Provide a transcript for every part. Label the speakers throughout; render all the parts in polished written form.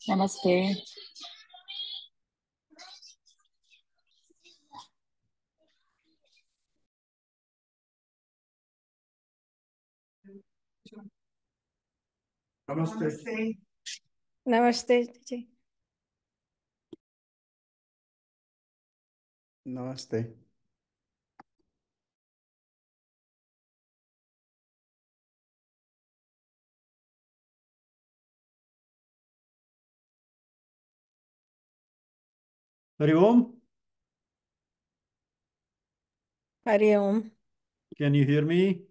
Speaker 1: Namaste.
Speaker 2: Namaste.
Speaker 3: Namaste.
Speaker 2: Namaste.
Speaker 4: Hari Om.
Speaker 3: Hari Om.
Speaker 4: Can you hear me?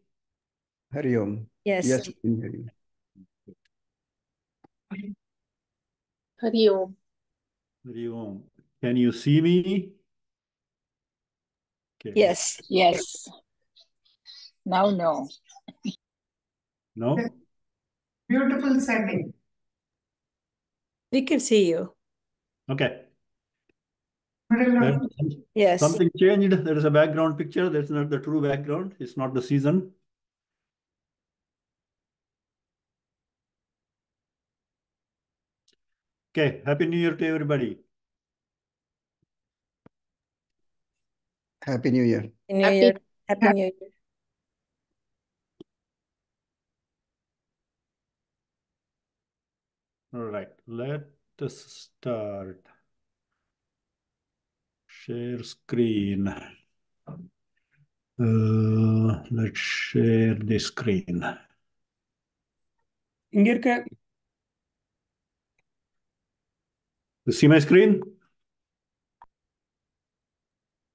Speaker 2: Hari Om.
Speaker 3: Yes.
Speaker 2: Yes, we can hear you.
Speaker 1: Hari Om.
Speaker 4: Hari Om. Can you see me? Okay.
Speaker 3: Yes.
Speaker 1: Yes. Now, no.
Speaker 4: No?
Speaker 5: Beautiful setting.
Speaker 3: We can see you.
Speaker 4: Okay.
Speaker 3: Yes.
Speaker 4: Something changed. There is a background picture. That's not the true background. It's not the season. Okay. Happy New Year to everybody.
Speaker 2: Happy New Year.
Speaker 3: New Year. Happy New Year.
Speaker 4: All right. Let us start. Share screen. Let's share the screen.
Speaker 6: You
Speaker 4: see my screen?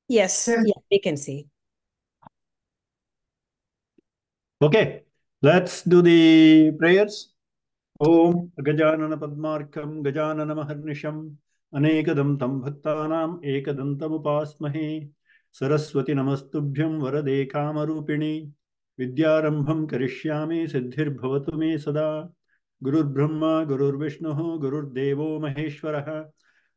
Speaker 3: Yes. Yeah, we can see.
Speaker 4: Okay. Let's do the prayers. Om Gajanana Padmarkam Gajanana Maharnisham Anekadam Tam Bhaktanam Ekadantam Upasmahe Saraswati Namastubhyam Varade Kamarupini Vidyarambham Karishyami Siddhir Bhavatu Me Sada Gurur Brahma Gurur Vishnu Gurur Devo Maheshwaraha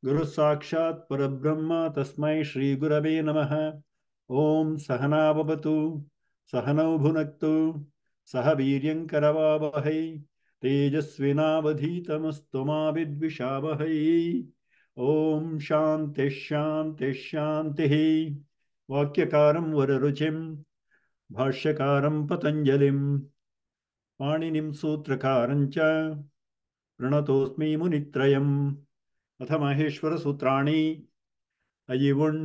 Speaker 4: Guru Sakshat Parabrahma Tasmai Shri Gurave Namaha Om Sahana Vavatu Sahanau Bhunaktu Sahaviryam Karavavahai तेजस्विनावधीतमस्तु मा विद्विषावहै ओम शांति शांति शांति वाक्यकारं वररुचिं भाष्यकारं पतंजलिं पाणिनिं सूत्रकारं च प्रणतोऽस्मि मुनित्रयम् अथ माहेश्वर सूत्राणि अयिवुण्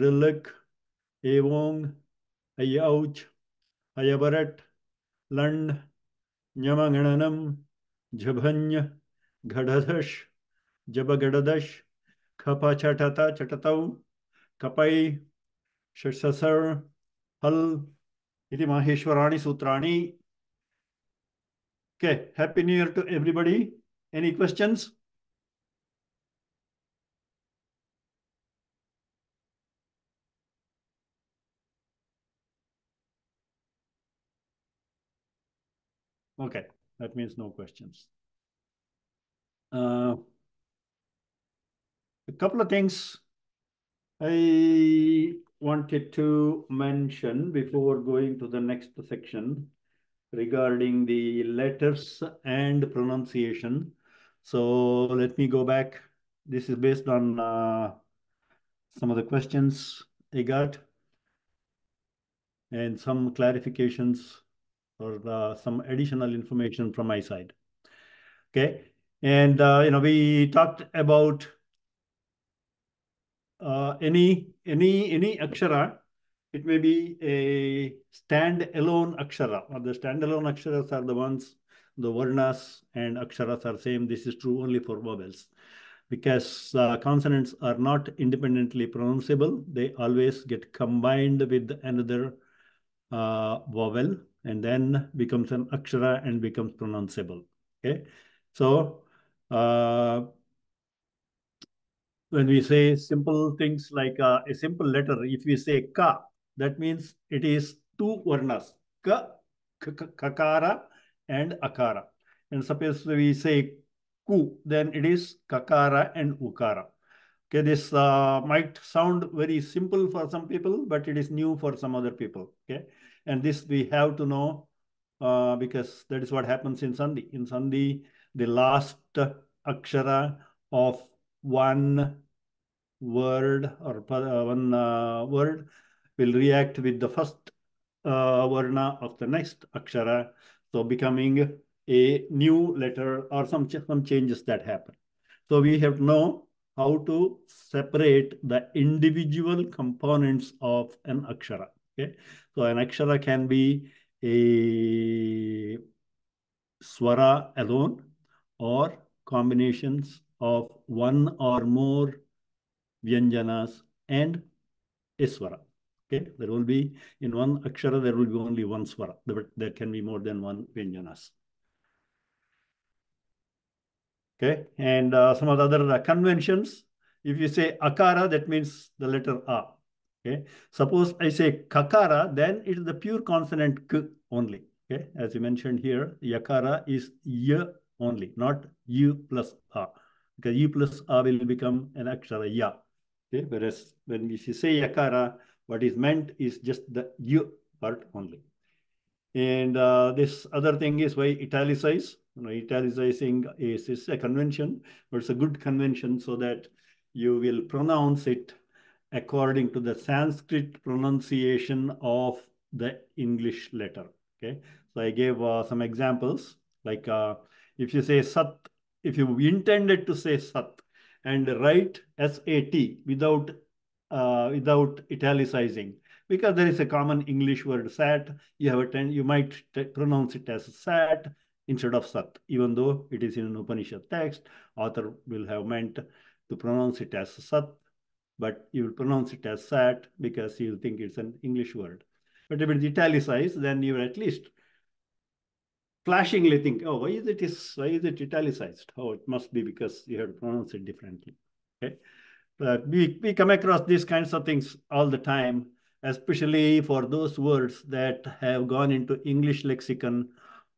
Speaker 4: ऋलक् एवोङ् अयौच् अयवरट् लण् ञमगणनम् झभञ् घढधश् जबगडदश् खपचटत चटतौ कपै षट्ससर् हल् इति माहेश्वराणि सूत्राणि. Okay, happy new year to everybody. Any questions? Okay, that means no questions. A couple of things I wanted to mention before going to the next section regarding the letters and pronunciation. So let me go back. This is based on some of the questions I got and some clarifications or some additional information from my side. Okay. And, we talked about any akshara. It may be a stand-alone akshara, or the stand-alone aksharas are the ones, the varnas and aksharas are same. This is true only for vowels, because consonants are not independently pronounceable. They always get combined with another vowel and then becomes an akshara and becomes pronounceable. Okay, so when we say simple things like a simple letter, if we say ka, that means it is two varnas, ka, kakara and akara. And suppose we say ku, then it is kakara and ukara. Okay, this might sound very simple for some people, but it is new for some other people. Okay, and this we have to know because that is what happens in sandhi. In sandhi, the last akshara of one word or one word will react with the first varna of the next akshara, so becoming a new letter or some changes that happen. So we have to know how to separate the individual components of an akshara. Okay, so an akshara can be a swara alone or combinations of one or more vyanjanas and a swara. Okay, there will be in one akshara, there will be only one swara, but there can be more than one vyanjanas. Okay, and some of the other conventions. If you say akara, that means the letter a. Okay, suppose I say kakara, then it is the pure consonant k only. Okay, as you mentioned here, yakara is y only, not u plus a, because u plus a will become an akshara ya. Okay, whereas when you say yakara, what is meant is just the u part only. And this other thing is why italicize. Italicizing is a convention, but it's a good convention so that you will pronounce it according to the Sanskrit pronunciation of the English letter. Okay, so I gave some examples, like if you say sat, if you intended to say sat and write S-A-T without italicizing, because there is a common English word sat, you might pronounce it as sat instead of sat, even though it is in an Upanishad text. Author will have meant to pronounce it as sat, but you will pronounce it as sat because you think it's an English word. But if it's italicized, then you will at least flashingly think, oh, why is it italicized? Oh, it must be because you have to pronounce it differently. Okay, but we come across these kinds of things all the time, especially for those words that have gone into English lexicon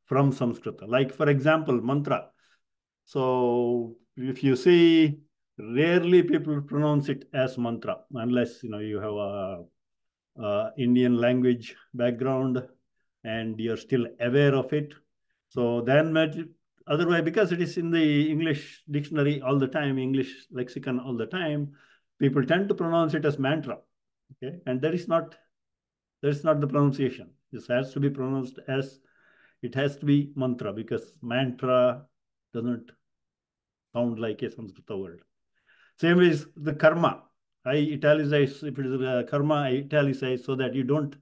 Speaker 4: from Saṁskṛta. Like, for example, mantra. So if you see, rarely people pronounce it as mantra, unless you have a Indian language background and you're still aware of it. So then, otherwise, because it is in the English dictionary all the time, English lexicon all the time, people tend to pronounce it as mantra. Okay, and that is not the pronunciation. This has to be pronounced as, it has to be mantra, because mantra doesn't sound like a Sanskrita word. Same is the karma. I italicize, if it is a karma, I italicize so that you don't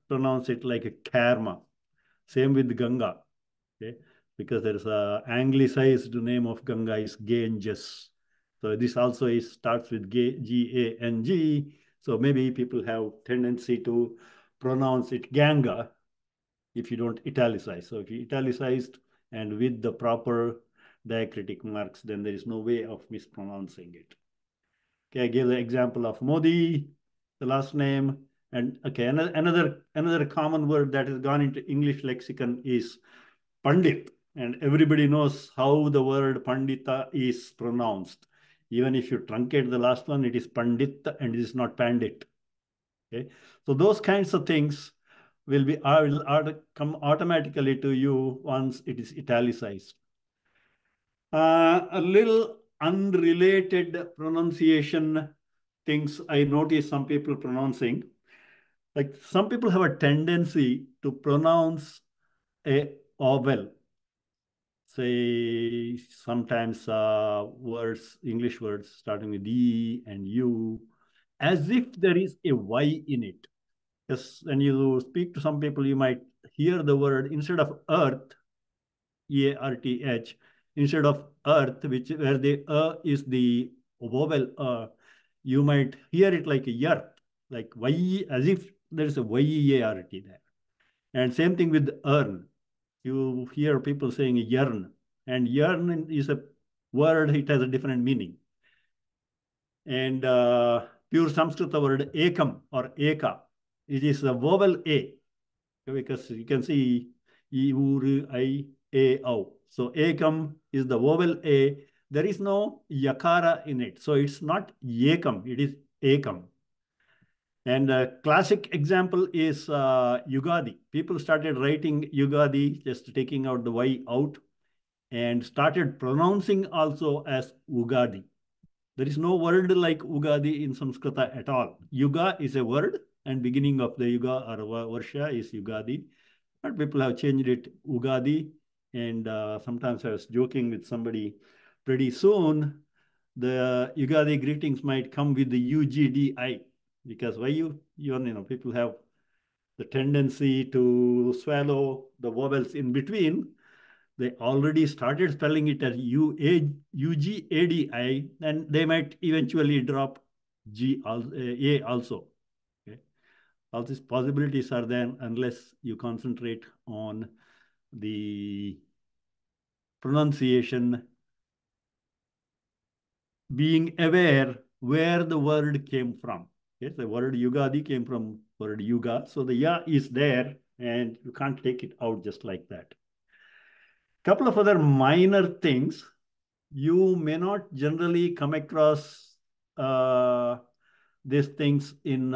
Speaker 4: pronounce it like a karma. Same with Ganga. Okay, because there is a anglicized name of Ganga is Ganges. So this also starts with G-A-N-G. So maybe people have tendency to pronounce it Ganga if you don't italicize. So if you italicized and with the proper diacritic marks, then there is no way of mispronouncing it. Okay, I gave the example of Modi, the last name. And okay, another common word that has gone into English lexicon is Pandit. And everybody knows how the word Pandita is pronounced. Even if you truncate the last one, it is Pandit and it is not Pandit. Okay, so those kinds of things will come automatically to you once it is italicized. A little unrelated pronunciation things I notice some people pronouncing. Like, some people have a tendency to pronounce a vowel. Say sometimes English words starting with E and U, as if there is a Y in it. Because when you speak to some people, you might hear the word, instead of earth, E-A-R-T-H, instead of earth, where the is the vowel you might hear it like a yert, like Y, as if there is a Y-E-A-R-T there. And same thing with earn. You hear people saying yearn, and yearn is a word, it has a different meaning. And pure Saṁskṛta word ekam or eka, it is a vowel A, because you can see E, U, R, I, A, O. So ekam is the vowel A. There is no yakara in it. So it's not yekam, it is ekam. And a classic example is Yugadi. People started writing Yugadi, just taking out the Y out. and started pronouncing also as Ugadi. There is no word like Ugadi in Sanskrita at all. Yuga is a word, and beginning of the Yuga or Varsha is Ugadi. But people have changed it Ugadi. And sometimes I was joking with somebody, pretty soon the Ugadi greetings might come with the UGDI, because why people have the tendency to swallow the vowels in between. They already started spelling it as UGADI, and they might eventually drop A also. Okay? All these possibilities are there unless you concentrate on the pronunciation, being aware where the word came from. Yes, the word Yugadi came from word Yuga. So the Ya is there, and you can't take it out just like that. Couple of other minor things. You may not generally come across these things in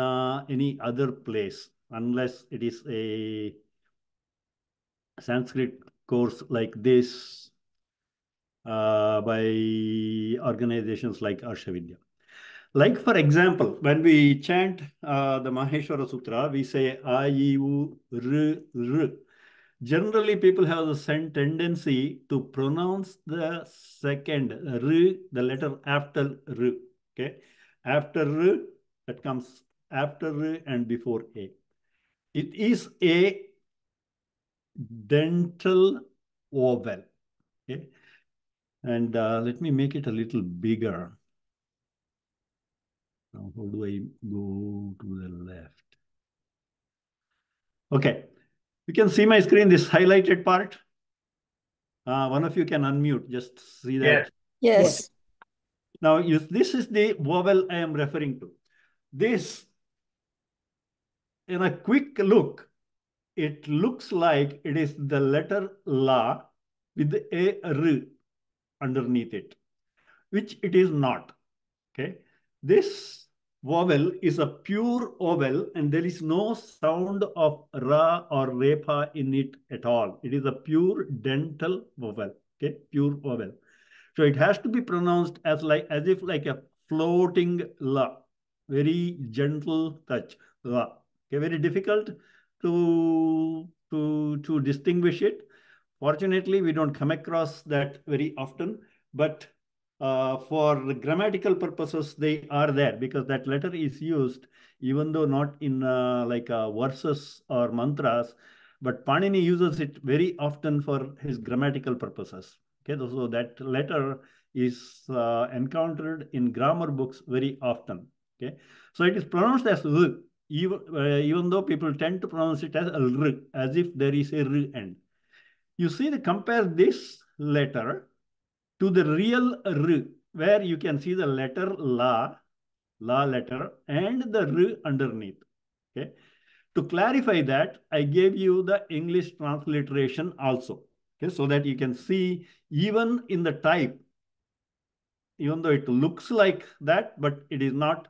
Speaker 4: any other place, unless it is a Sanskrit course like this by organizations like Arshavidya. Like, for example, when we chant the Maheshwara Sutra, we say A, I, U, R, R. Generally, people have the same tendency to pronounce the second R, the letter after R. Okay, after R, that comes after R and before A. It is a dental vowel. Okay, and let me make it a little bigger. Now, how do I go to the left? Okay, you can see my screen, this highlighted part. One of you can unmute, just see that.
Speaker 3: Yes.
Speaker 4: Now, this is the vowel I am referring to. This, in a quick look, it looks like it is the letter La with a R underneath it, which it is not. Okay, this vowel is a pure vowel, and there is no sound of Ra or Repa in it at all. It is a pure dental vowel. Okay, pure vowel. So it has to be pronounced as if like a floating La, very gentle touch. La. Okay, very difficult to distinguish it. Fortunately, we don't come across that very often, but for grammatical purposes, they are there because that letter is used, even though not in verses or mantras, but Panini uses it very often for his grammatical purposes. Okay, so that letter is encountered in grammar books very often. Okay, so it is pronounced as R, even though people tend to pronounce it as R, as if there is a R end. You see, compare this letter to the real R, where you can see the letter La letter, and the R underneath. Okay. To clarify that, I gave you the English transliteration also. Okay, so that you can see even in the type, even though it looks like that, but it is not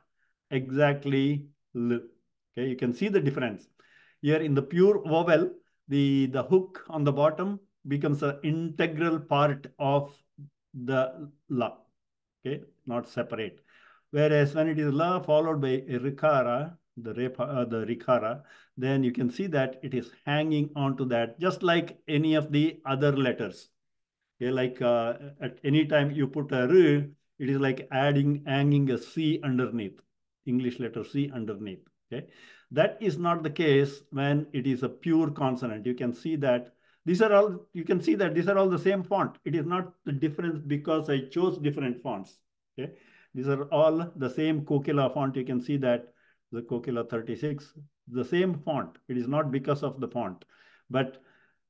Speaker 4: exactly L. Okay, you can see the difference. Here in the pure vowel, the hook on the bottom becomes an integral part of the La. Okay, not separate. Whereas when it is La followed by a rikara, the rikara, then you can see that it is hanging onto that, just like any of the other letters. Okay, like at any time you put a R, it is like hanging a C underneath, English letter C underneath. Okay, that is not the case when it is a pure consonant. You can see that these are all the same font. It is not the difference because I chose different fonts. Okay, these are all the same Kokila font. You can see that the Kokila 36, the same font. It is not because of the font, but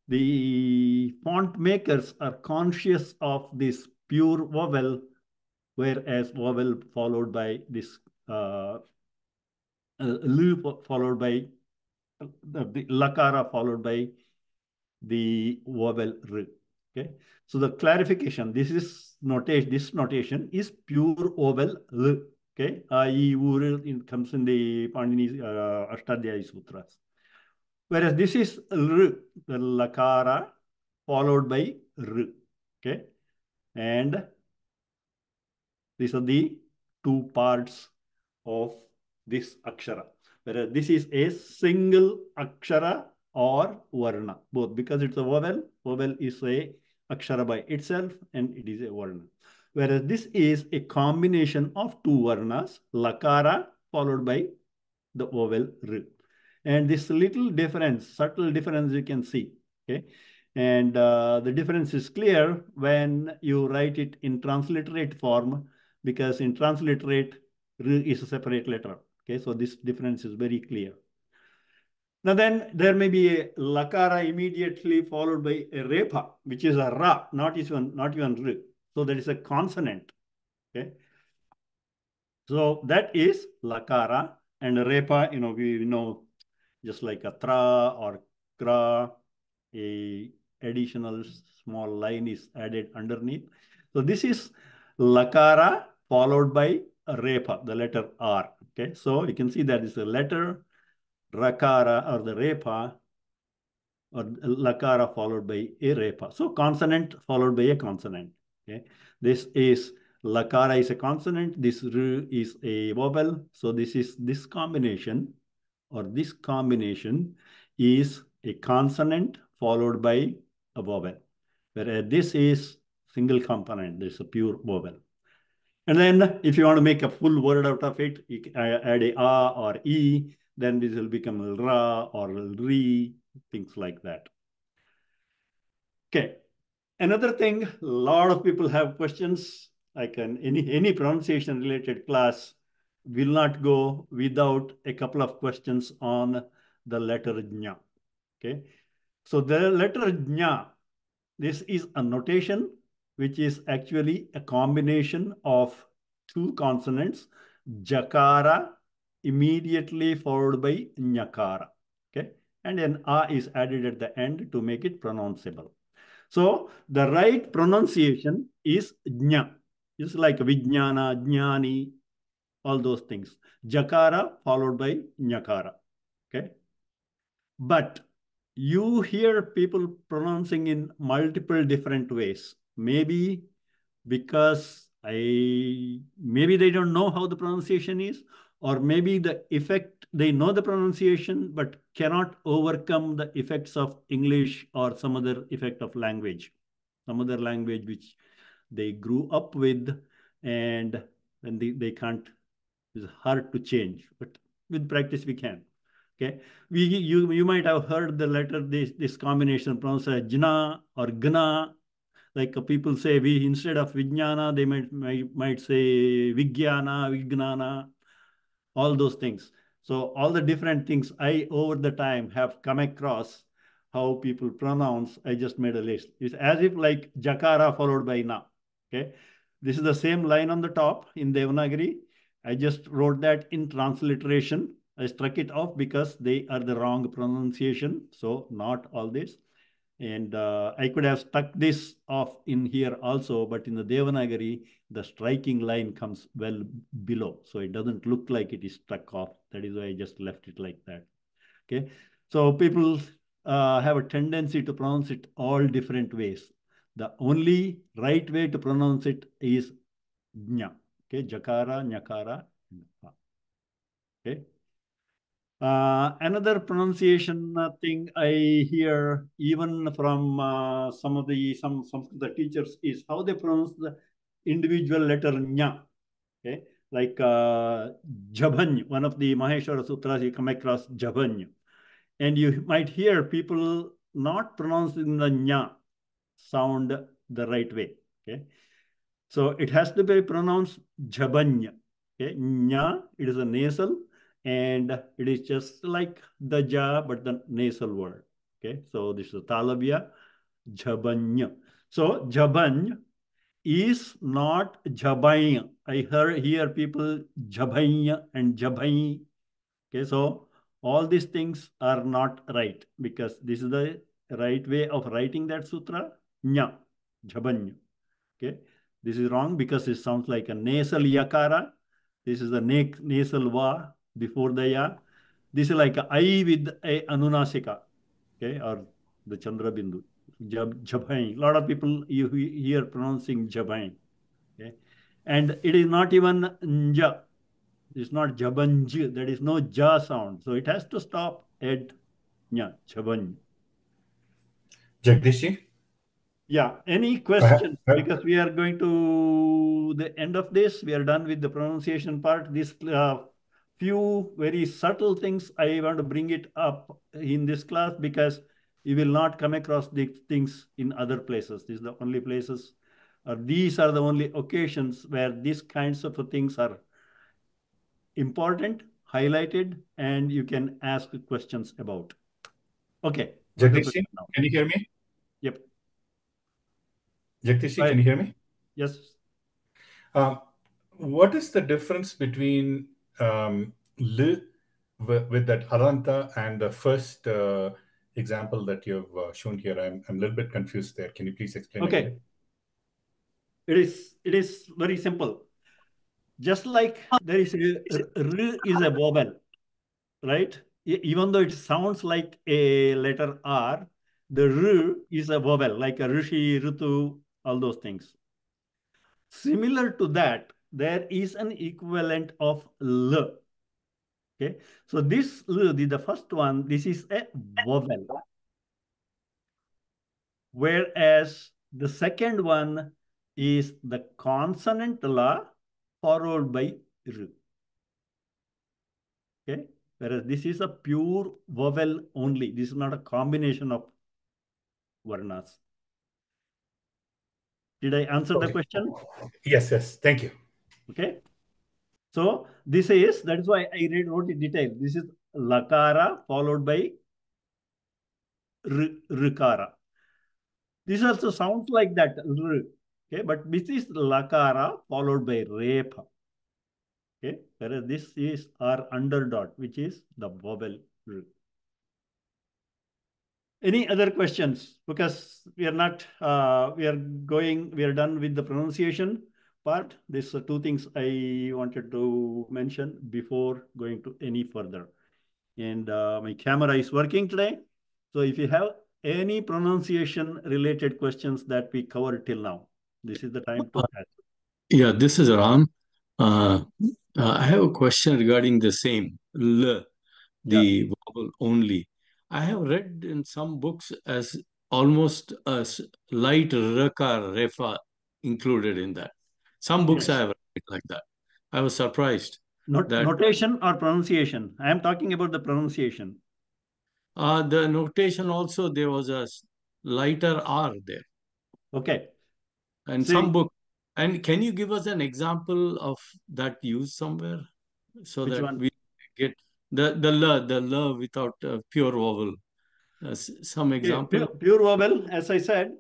Speaker 4: the font makers are conscious of this pure vowel, whereas vowel followed by this L followed by the lakara followed by the vowel R. Okay, so the clarification, this notation is pure vowel L. Okay, I, U, R, it comes in the Panini Ashtadhyayi Sutras. Whereas this is R, the lakara followed by R. Okay. And these are the two parts of this akshara. Whereas this is a single akshara or varna, both, because it's a vowel. Vowel is a akshara by itself and it is a varna. Whereas this is a combination of two varnas, lakara followed by the vowel r. And this little difference, subtle difference you can see. Okay. And the difference is clear when you write it in transliterate form, because in transliterate, r is a separate letter. Okay, so this difference is very clear. Now then, there may be a lakara immediately followed by a repa, which is a ra, not even r. So that is a consonant. Okay, so that is lakara, and repa, we know, just like a tra or kra, a additional small line is added underneath. So this is lakara followed by a repa, the letter R. Okay, so you can see that is the letter rakara or the repa, or lakara followed by a repa. So consonant followed by a consonant. Okay, this is lakara is a consonant, this r is a vowel. So this combination, or this combination is a consonant followed by a vowel, whereas this is single component, this is a pure vowel. And then if you want to make a full word out of it, you can add a a or e, then this will become ra or re, things like that. Okay. Another thing, a lot of people have questions, like any pronunciation related class will not go without a couple of questions on the letter jna. Okay. So the letter jna, this is a notation which is actually a combination of two consonants, jakara immediately followed by nyakara. Okay. And then a is added at the end to make it pronounceable. So the right pronunciation is jna. It's like vijnana, jnani, all those things. Jakara followed by nyakara. Okay. But you hear people pronouncing in multiple different ways. Maybe because maybe they don't know how the pronunciation is, or maybe the effect, they know the pronunciation, but cannot overcome the effects of English or some other effect of language, some other language which they grew up with, and then they can't, it's hard to change, but with practice we can. Okay, you might have heard the letter, this combination pronounced as jna or gna. Like people say, instead of vijnana, they might say vigyana, vignana, all those things. So all the different things I over the time have come across how people pronounce. I just made a list. It's as if like jakara followed by na. Okay, this is the same line on the top in Devanagari. I just wrote that in transliteration. I struck it off because they are the wrong pronunciation. So not all this. And I could have stuck this off in here also, but in the Devanagari, the striking line comes well below. So it doesn't look like it is struck off. That is why I just left it like that. Okay. So people have a tendency to pronounce it all different ways. The only right way to pronounce it is jna. Okay. Jakara, nyakara. Okay. Another pronunciation thing I hear even from some Saṁskṛta teachers is how they pronounce the individual letter nya. Okay, like jabany, one of the Maheshwara Sutras, you come across jabany, and you might hear people not pronouncing the nya sound the right way. Okay, so it has to be pronounced jabanya. Okay, nya, it is a nasal. And it is just like the ja, but the nasal word. Okay, so this is talabya, jabanya. So jabany is not jabanya. I hear people jabanya and jabai. Okay, so all these things are not right, because this is the right way of writing that sutra, nya, jabanya. Okay, this is wrong because it sounds like a nasal yakara. This is the nasal va before the ya. This is like a I with a anunasika, okay, or the chandra bindu. Jabhain. A lot of people you hear pronouncing Jabhain. Okay. And it is not even nja. It's not jabanj. There is no ja sound. So it has to stop at nya, jabanj.
Speaker 6: Jagdish?
Speaker 4: Yeah. Any questions? Because we are going to the end of this. We are done with the pronunciation part. This few very subtle things I want to bring it up in this class because you will not come across these things in other places. These are the only places, or these are the only occasions where these kinds of things are important, highlighted, and you can ask questions about. Okay.
Speaker 6: Jagdish, can you hear me?
Speaker 4: Yep.
Speaker 6: Jagdish, can you hear me?
Speaker 4: Yes.
Speaker 6: What is the difference between li with that haranta and the first example that you've shown here? I'm a little bit confused there. Can you please explain?
Speaker 4: Okay.
Speaker 6: Again?
Speaker 4: It is very simple. Just like there is r is a vowel, right? Even though it sounds like a letter R, the r is a vowel, like a rishi, ritu, all those things. Similar to that, there is an equivalent of l. Okay, so this l, the first one, this is a vowel. Whereas the second one is the consonant la followed by r. Okay, whereas this is a pure vowel only. This is not a combination of varnas. Did I answer the question?
Speaker 6: Yes, yes. Thank you.
Speaker 4: Okay. So this is, that is why I wrote in detail. This is lakara followed by rikara. This also sounds like that. Okay, but this is lakara followed by repa. Okay, whereas this is our under dot, which is the vowel r. Any other questions? Because we are not, we are done with the pronunciation part. These are two things I wanted to mention before going to any further. And my camera is working today. So if you have any pronunciation related questions that we covered till now, this is the time to ask.
Speaker 7: Yeah, this is Ram. I have a question regarding the same L, the vowel only. I have read in some books as almost a light raka, refa included in that. Some books I have read like that. I was surprised.
Speaker 4: Notation or pronunciation? I am talking about the pronunciation.
Speaker 7: The notation also, there was a lighter R there.
Speaker 4: Okay.
Speaker 7: And some book. And can you give us an example of that used somewhere so that we get the la without pure vowel? Some example.
Speaker 4: Pure vowel, as I said,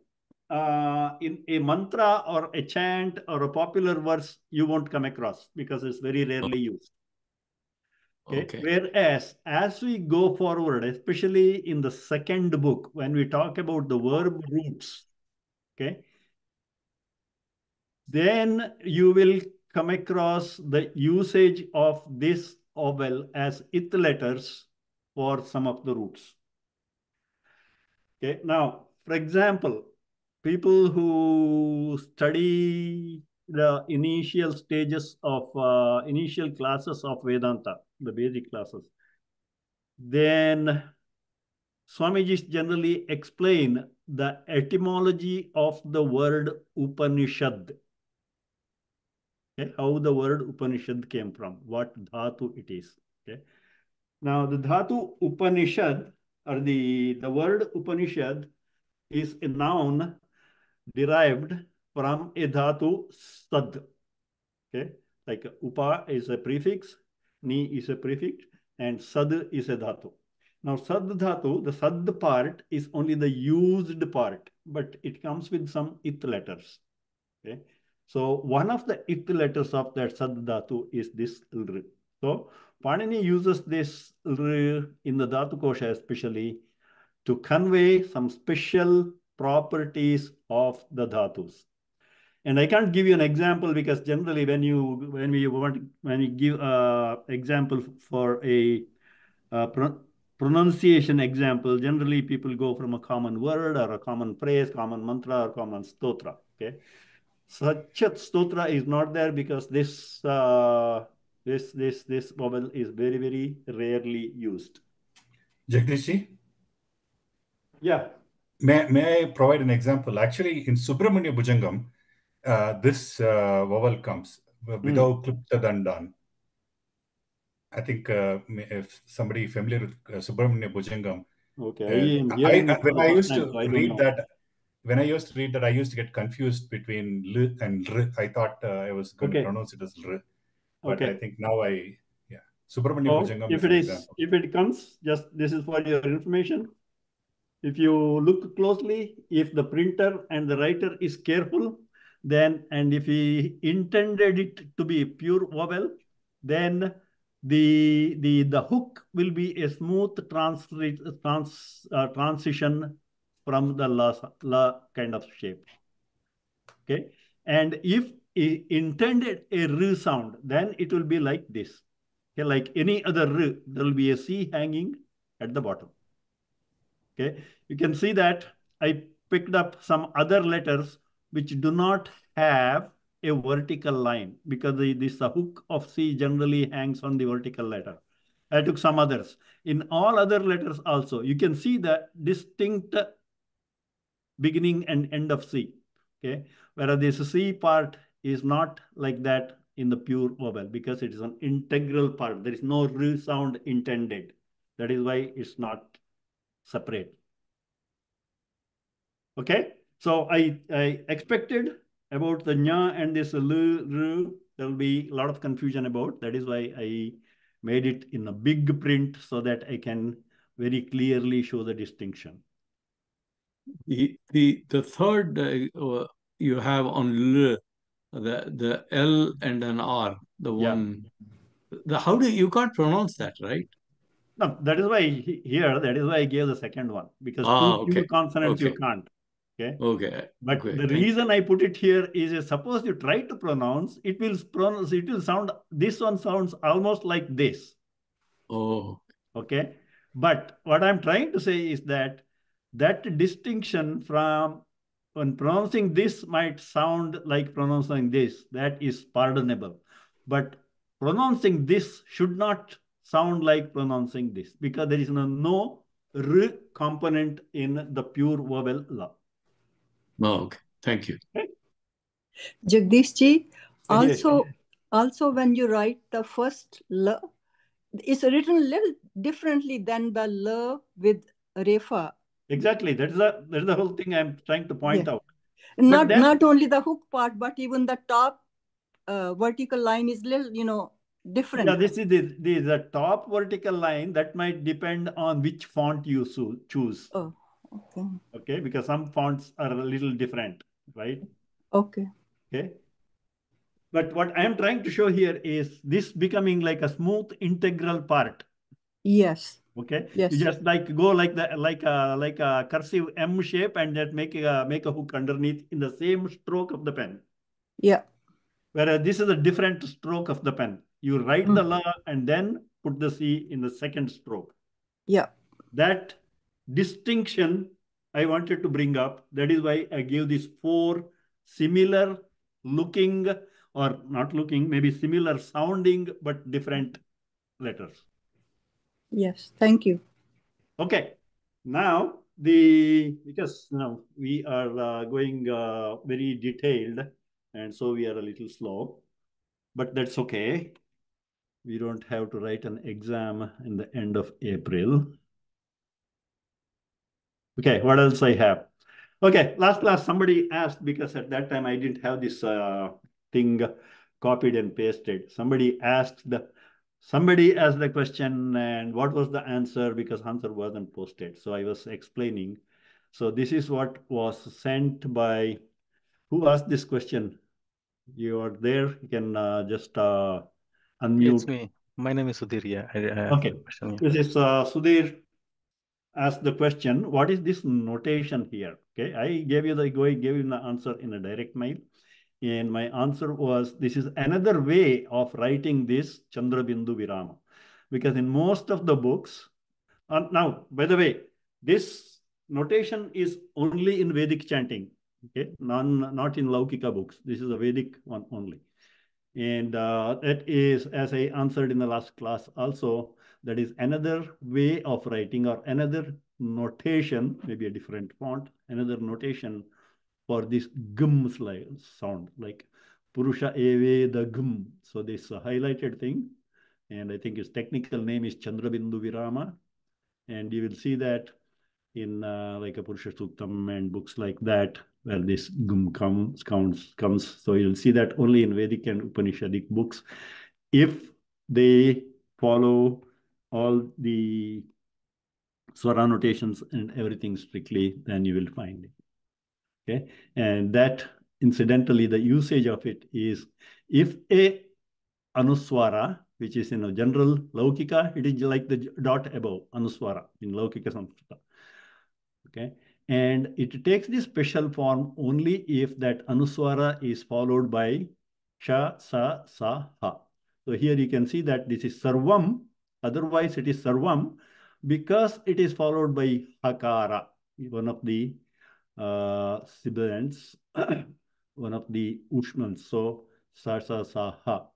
Speaker 4: in a mantra or a chant or a popular verse, you won't come across because it's very rarely used. Okay. Whereas as we go forward, especially in the second book, when we talk about the verb roots, okay, then you will come across the usage of this vowel as ith letters for some of the roots. Okay. Now, for example, people who study the initial stages of initial classes of Vedanta, the basic classes, then Swamijis generally explain the etymology of the word Upanishad. Okay, how the word Upanishad came from, what dhatu it is. Okay. Now the dhatu Upanishad, or the word Upanishad, is a noun derived from a dhatu sad. Okay, like upa is a prefix, ni is a prefix, and sad is a dhatu. Now sad dhatu, the sad part is only the used part, but it comes with some ith letters. Okay. So one of the ith letters of that sad dhatu is this lr. So Panini uses this lr in the dhatu kosha especially to convey some special properties of the dhatus. And I can't give you an example because generally when you give example for a pronunciation example, generally people go from a common word or a common phrase, common mantra or common stotra. Okay, such a stotra is not there because this vowel is very, very rarely used.
Speaker 6: Jagdishji?
Speaker 4: Yeah.
Speaker 6: May I provide an example? Actually, in Subramanya Bhujangam, this vowel comes without klipta dandan. I think if somebody familiar with Subramanya Bhujangam,
Speaker 4: okay, when
Speaker 6: I used to read that, I used to get confused between l and r. I thought I was going to pronounce it as r, but I think now Subramanya Bhujangam is an example.
Speaker 4: If it comes, just this is for your information. If you look closely, if the printer and the writer is careful, then, and if he intended it to be a pure vowel, then the hook will be a smooth transition from the la kind of shape. Okay, and if he intended a r sound, then it will be like this. Okay, like any other r, there will be a c hanging at the bottom. Okay, you can see that I picked up some other letters which do not have a vertical line because this hook of C generally hangs on the vertical letter. I took some others. In all other letters also, you can see the distinct beginning and end of C. Okay, whereas this C part is not like that in the pure vowel because it is an integral part. There is no r sound intended. That is why it's not separate. Okay, so I expected about the nya and this l, r, there will be a lot of confusion about. That is why I made it in a big print so that I can very clearly show the distinction.
Speaker 7: The third you have on l, the L and an R, the one. How do you can't pronounce that, right?
Speaker 4: No, that is why here, that is why I gave the second one, because two consonants you can't. Okay. But the reason I put it here is suppose you try to pronounce, it will sound, this one sounds almost like this.
Speaker 7: Oh.
Speaker 4: Okay. But what I'm trying to say is that distinction from when pronouncing this might sound like pronouncing this, that is pardonable. But pronouncing this should not sound like pronouncing this because there is no r component in the pure vowel la.
Speaker 7: Okay, thank you.
Speaker 4: Okay?
Speaker 8: Jagdishji, also when you write the first l, it's written a little differently than the l with refa.
Speaker 4: Exactly. That's the whole thing I'm trying to point out.
Speaker 8: Not only the hook part, but even the top vertical line is little, different.
Speaker 4: Yeah, this is the top vertical line that might depend on which font you choose.
Speaker 8: Oh, okay.
Speaker 4: Okay, because some fonts are a little different, right?
Speaker 8: Okay.
Speaker 4: Okay. But what I am trying to show here is this becoming like a smooth integral part.
Speaker 8: Yes.
Speaker 4: Okay.
Speaker 8: Yes.
Speaker 4: You just go like a cursive M shape and that make a hook underneath in the same stroke of the pen.
Speaker 8: Yeah.
Speaker 4: Whereas this is a different stroke of the pen. You write the la and then put the C in the second stroke.
Speaker 8: Yeah.
Speaker 4: That distinction I wanted to bring up. That is why I gave these 4 similar looking or not looking, maybe similar sounding, but different letters.
Speaker 8: Yes, thank you.
Speaker 4: Okay, now because now we are going very detailed and so we are a little slow, but that's okay. We don't have to write an exam in the end of April. Okay, what else I have? Okay, last class somebody asked, because at that time I didn't have this thing copied and pasted. Somebody asked the question and what was the answer, because answer wasn't posted. So I was explaining. So this is what was sent by, who asked this question? You are there, you can just unmute.
Speaker 9: It's me. My name is Sudhir. Yeah.
Speaker 4: Okay, this is Sudhir asked the question, what is this notation here? Okay, I gave you the answer in a direct mail. And my answer was, this is another way of writing this Chandra Bindu Virama. Because in most of the books, Now, by the way, this notation is only in Vedic chanting, okay? Not in Laukika books. This is a Vedic one only. And that is, as I answered in the last class also, that is another way of writing or another notation, maybe a different font, another notation for this gum sound, like Purusha Eve the gum. So this highlighted thing, and I think its technical name is Chandrabindu Virama. And you will see that in like a Purusha Suktam and books like that, where this gum comes. So you'll see that only in Vedic and Upanishadic books. If they follow all the swara notations and everything strictly, then you will find it. Okay, and that incidentally, the usage of it is if a anuswara, which is in a general Laukika, it is like the dot above, anuswara in Laukika Saṁskṛta. Okay, and it takes this special form only if that anuswara is followed by sha, sa, sa, ha. So here you can see that this is sarvam, otherwise it is sarvam, because it is followed by hakara, one of the sibilants, one of the ushmans. So sa, sa, sa, ha.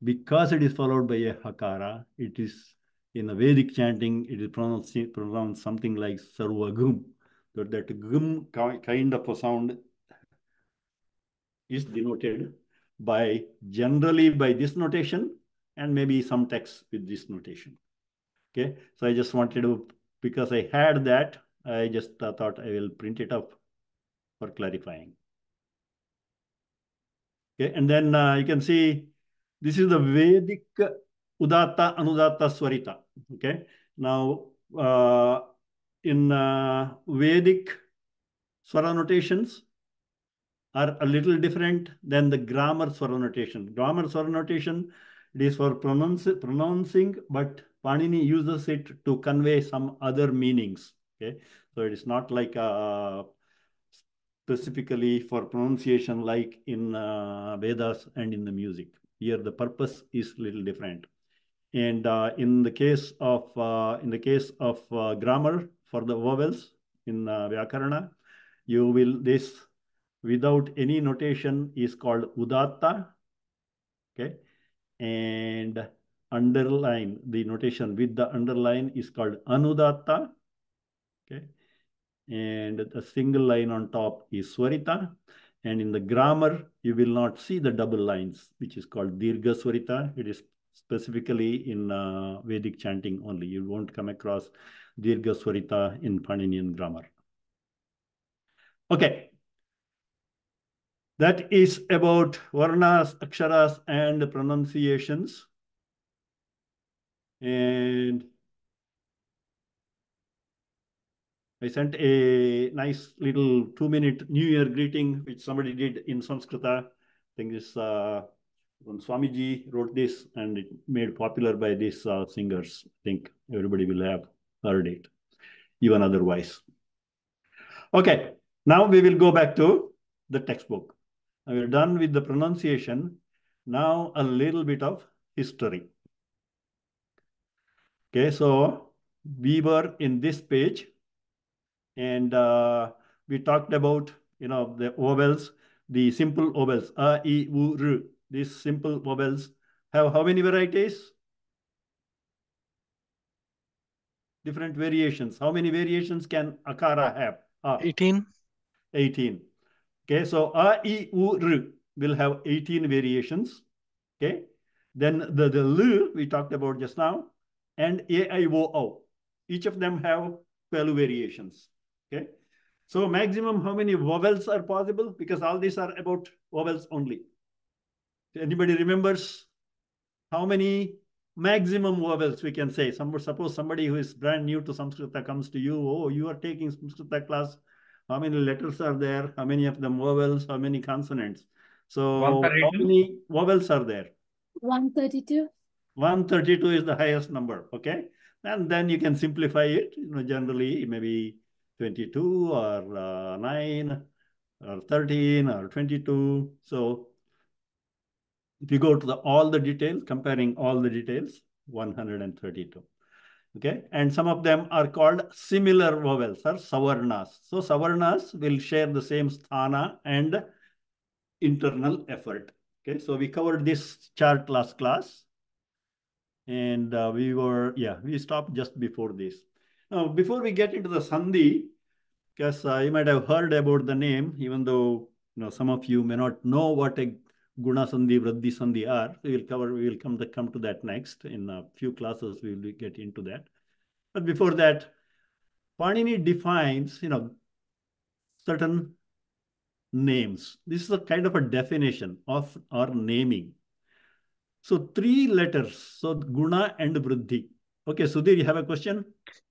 Speaker 4: Because it is followed by a hakara, it is in a Vedic chanting, it is pronounced something like sarvagum. So that gum kind of a sound is denoted by generally by this notation and maybe some text with this notation. Okay, so I just wanted to, because I had that, I just thought I will print it up for clarifying. Okay, and then you can see this is the Vedic Udatta Anudatta Swarita. Okay, now in Vedic swara notations are a little different than the grammar swara notation. Grammar swara notation, it is for pronouncing, but Panini uses it to convey some other meanings. Okay, so it is not like specifically for pronunciation like in Vedas and in the music. Here the purpose is a little different. And in the case of grammar for the vowels in Vyakarana, you will this without any notation is called Udatta. Okay, and underline, the notation with the underline is called Anudatta. Okay, and a single line on top is Swarita. And in the grammar, you will not see the double lines, which is called Dirgha Swarita. It is specifically in Vedic chanting only. You won't come across Dirgha Swarita in Paninian grammar. Okay. That is about varnas, aksharas, and pronunciations. And I sent a nice little 2-minute New Year greeting, which somebody did in Saṁskṛta. I think this when Swamiji wrote this, and it made popular by these singers. I think everybody will have heard it, even otherwise. Okay, now we will go back to the textbook. Now we're done with the pronunciation. Now a little bit of history. Okay, so we were in this page, and we talked about, the vowels, the simple vowels, a, I, U, R. These simple vowels have how many varieties? Different variations. How many variations can akara have?
Speaker 9: 18.
Speaker 4: 18. Okay, so a, I, U, R will have 18 variations. Okay, then the L we talked about just now, and A, I, O, O. Each of them have 12 variations. Okay, so maximum how many vowels are possible? Because all these are about vowels only. Anybody remembers how many maximum vowels we can say? Suppose somebody who is brand new to Saṁskṛta comes to you. Oh, you are taking Saṁskṛta class. How many letters are there? How many of them vowels? How many consonants? So how many vowels are there?
Speaker 1: 132.
Speaker 4: 132 is the highest number. Okay, and then you can simplify it. Generally maybe 22 or 9 or 13 or 22. So if you go to all the details, comparing all the details, 132. Okay, and some of them are called similar vowels or savarnas. So savarnas will share the same sthana and internal effort. Okay, so we covered this chart last class, and we stopped just before this. Now, before we get into the sandhi, because you might have heard about the name, even though some of you may not know what a guna sandhi, vriddhi sandhi are. We will come to that next. In a few classes, we will get into that. But before that, Panini defines, certain names. This is a kind of a definition of our naming. So 3 letters, so guna and vriddhi. Okay, Sudhir, you have a question?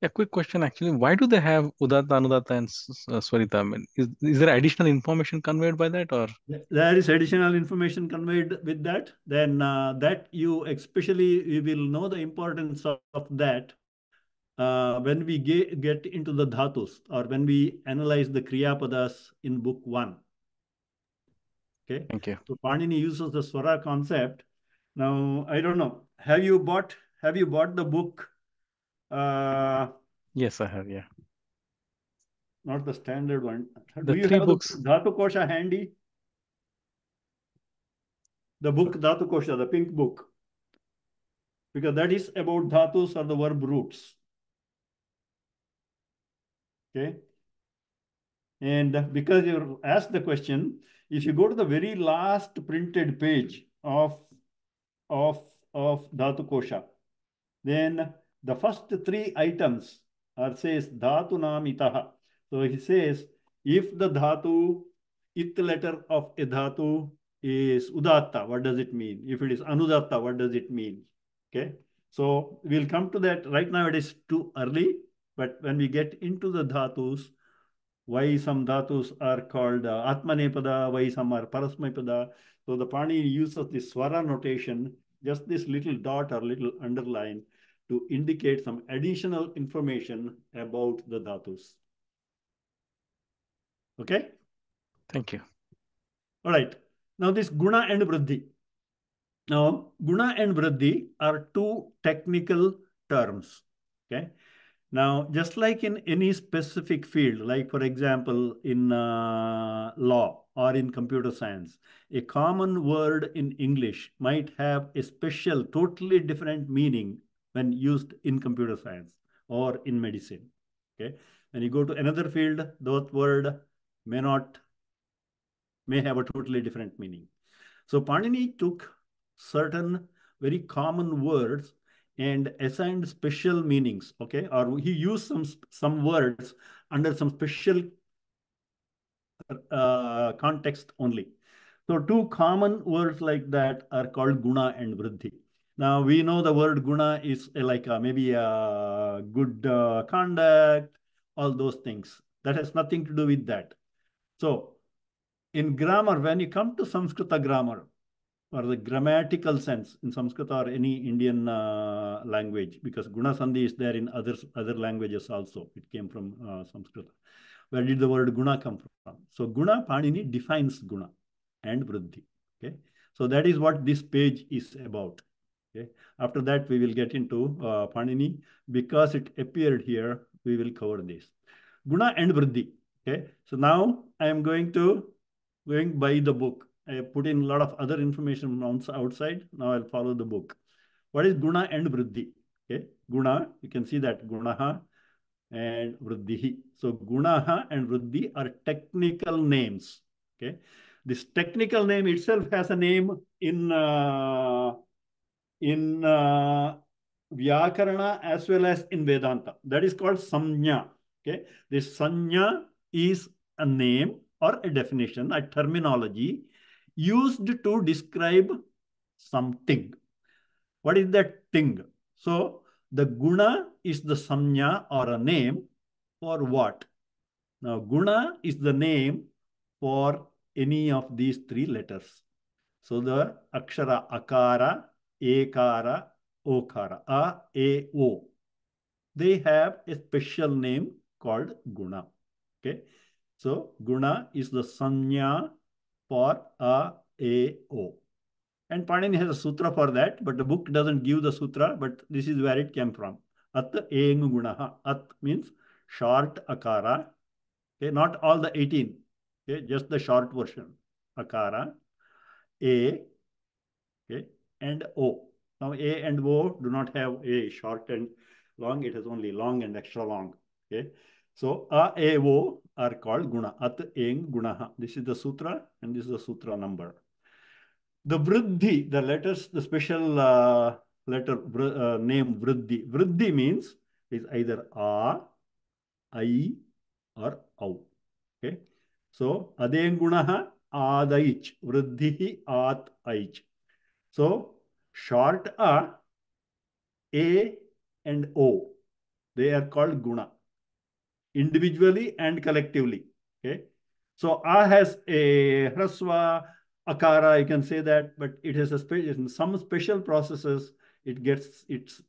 Speaker 9: A quick question actually. Why do they have udatta, anudatta, and swarita? I mean, is there additional information conveyed by that, or?
Speaker 4: There is additional information conveyed with that. Then that you will know the importance of that when we get into the dhatus, or when we analyze the kriyapadas in book 1. Okay.
Speaker 9: Thank you.
Speaker 4: So Panini uses the swara concept. Now, I don't know. Have you bought the book?
Speaker 9: Yes, I have. Yeah.
Speaker 4: Not the standard one.
Speaker 9: The
Speaker 4: Do you
Speaker 9: 3
Speaker 4: have
Speaker 9: books.
Speaker 4: the Dhatu Kosha handy? The book Dhatu Kosha, the pink book. Because that is about dhatus or the verb roots. Okay. And because you asked the question, if you go to the very last printed page of Dhatu Kosha, then the first 3 items says dhatu nam itaha. So he says, if the dhatu, it letter of a dhatu is udatta, what does it mean? If it is anudatta, what does it mean? Okay. So we'll come to that. Right now it is too early, but when we get into the dhatus, why some dhatus are called atmanepada, why some are parasmapada. So the Pani uses this swara notation, just this little dot or little underline, to indicate some additional information about the dhatus. Okay?
Speaker 9: Thank you.
Speaker 4: All right. Now this guna and vriddhi. Now, guna and vriddhi are 2 technical terms. Okay? Now, just like in any specific field, like for example, in law or in computer science, a common word in English might have a special, totally different meaning when used in computer science or in medicine. Okay. When you go to another field, that word may have a totally different meaning. So Panini took certain very common words and assigned special meanings, okay? Or he used some words under some special context only. So 2 common words like that are called guna and vriddhi. Now we know the word guna is maybe a good conduct, all those things. That has nothing to do with that. So in grammar, when you come to Saṁskṛta grammar, or the grammatical sense in Sanskrita or any Indian language, because guna sandhi is there in other languages also. It came from Sanskrita. Where did the word guna come from? So guna, Panini defines guna and vriddhi. Okay, so that is what this page is about. Okay, after that we will get into Panini. Because it appeared here, we will cover this guna and vriddhi. Okay, so now I am going by the book. I put in a lot of other information outside. Now I'll follow the book. What is guna and vriddhi? Okay, guna, you can see that gunaha and vriddhi. So gunaha and vriddhi are technical names. Okay, this technical name itself has a name in Vyakarana as well as in Vedanta. That is called Samnya. Okay, this Sanya is a name or a definition, a terminology used to describe something. What is that thing? So the guna is the samnya or a name for what? Now guna is the name for any of these 3 letters. So the akshara akara, ekara, okara, a, o. They have a special name called guna. Okay. So guna is the sanya for a, o. And Panini has a sutra for that, but the book doesn't give the sutra, but this is where it came from. At eng gunaha. At means short akara. Okay, not all the 18. Okay, just the short version. Akara, A, okay, and O. Now A and O do not have A short and long. It has only long and extra long. Okay, so A, O are called guna. At eng gunaha. This is the sutra and this is the sutra number. The vriddhi, the letters, the special letter name vriddhi. Vriddhi means is either A, I, or Au. Okay. So adeng gunaha adaich. Vriddhi at aich. So short A and O, they are called guna. Individually and collectively. Okay. So A has a hrasva, akara, you can say that, but it has in some special processes, it gets it's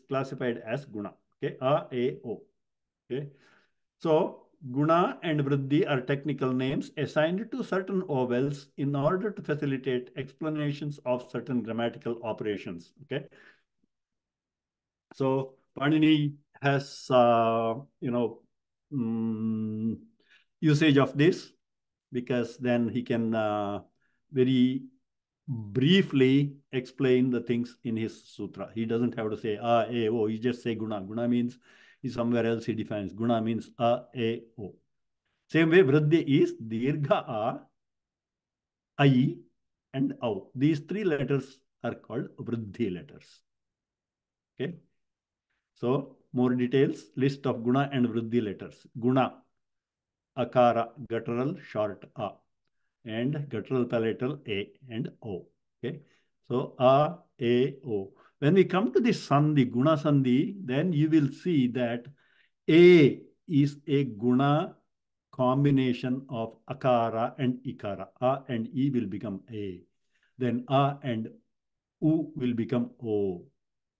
Speaker 4: classified as guna. Okay, A, O. Okay, so guna and vriddhi are technical names assigned to certain vowels in order to facilitate explanations of certain grammatical operations. Okay, so Panini has usage of this, because then he can very briefly explain the things in his sutra. He doesn't have to say A, O. He just say guna. Guna means somewhere else he defines. Guna means A, O. Same way, vriddhi is dirgha A, I, and Au. These three letters are called vriddhi letters. Okay. So more details, list of guna and vriddhi letters. Guna, akara, guttural, short A, and guttural palatal A and O. Okay. So A, O. When we come to the sandhi, guna sandhi, then you will see that A is a guna combination of akara and ikara. A and E will become A. Then A and U will become O.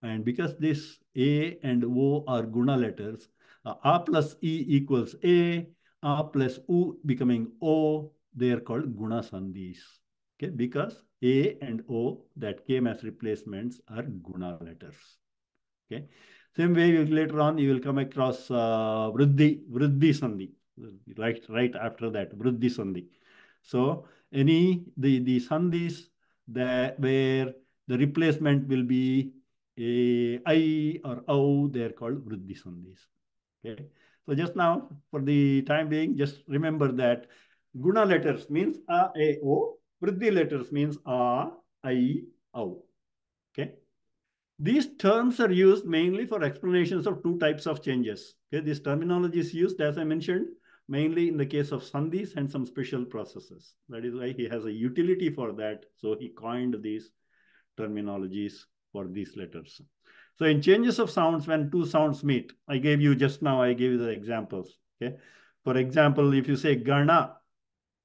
Speaker 4: And because this A and O are guna letters, A plus E equals A plus U becoming O, they are called guna sandhis. Okay, because A and O that came as replacements are guna letters. Okay, same way later on you will come across vriddhi sandhi, right after that, vriddhi sandhi. So the sandhis that where the replacement will be a I or O, they are called vriddhi sandhis. Okay, so just now for the time being, just remember that guna letters means A, O. Vriddhi letters means A, I, O. Okay. These terms are used mainly for explanations of two types of changes. Okay, this terminology is used, as I mentioned, mainly in the case of sandhis and some special processes. That is why he has a utility for that. So he coined these terminologies for these letters. So in changes of sounds, when two sounds meet, I gave you the examples. Okay, for example, if you say gana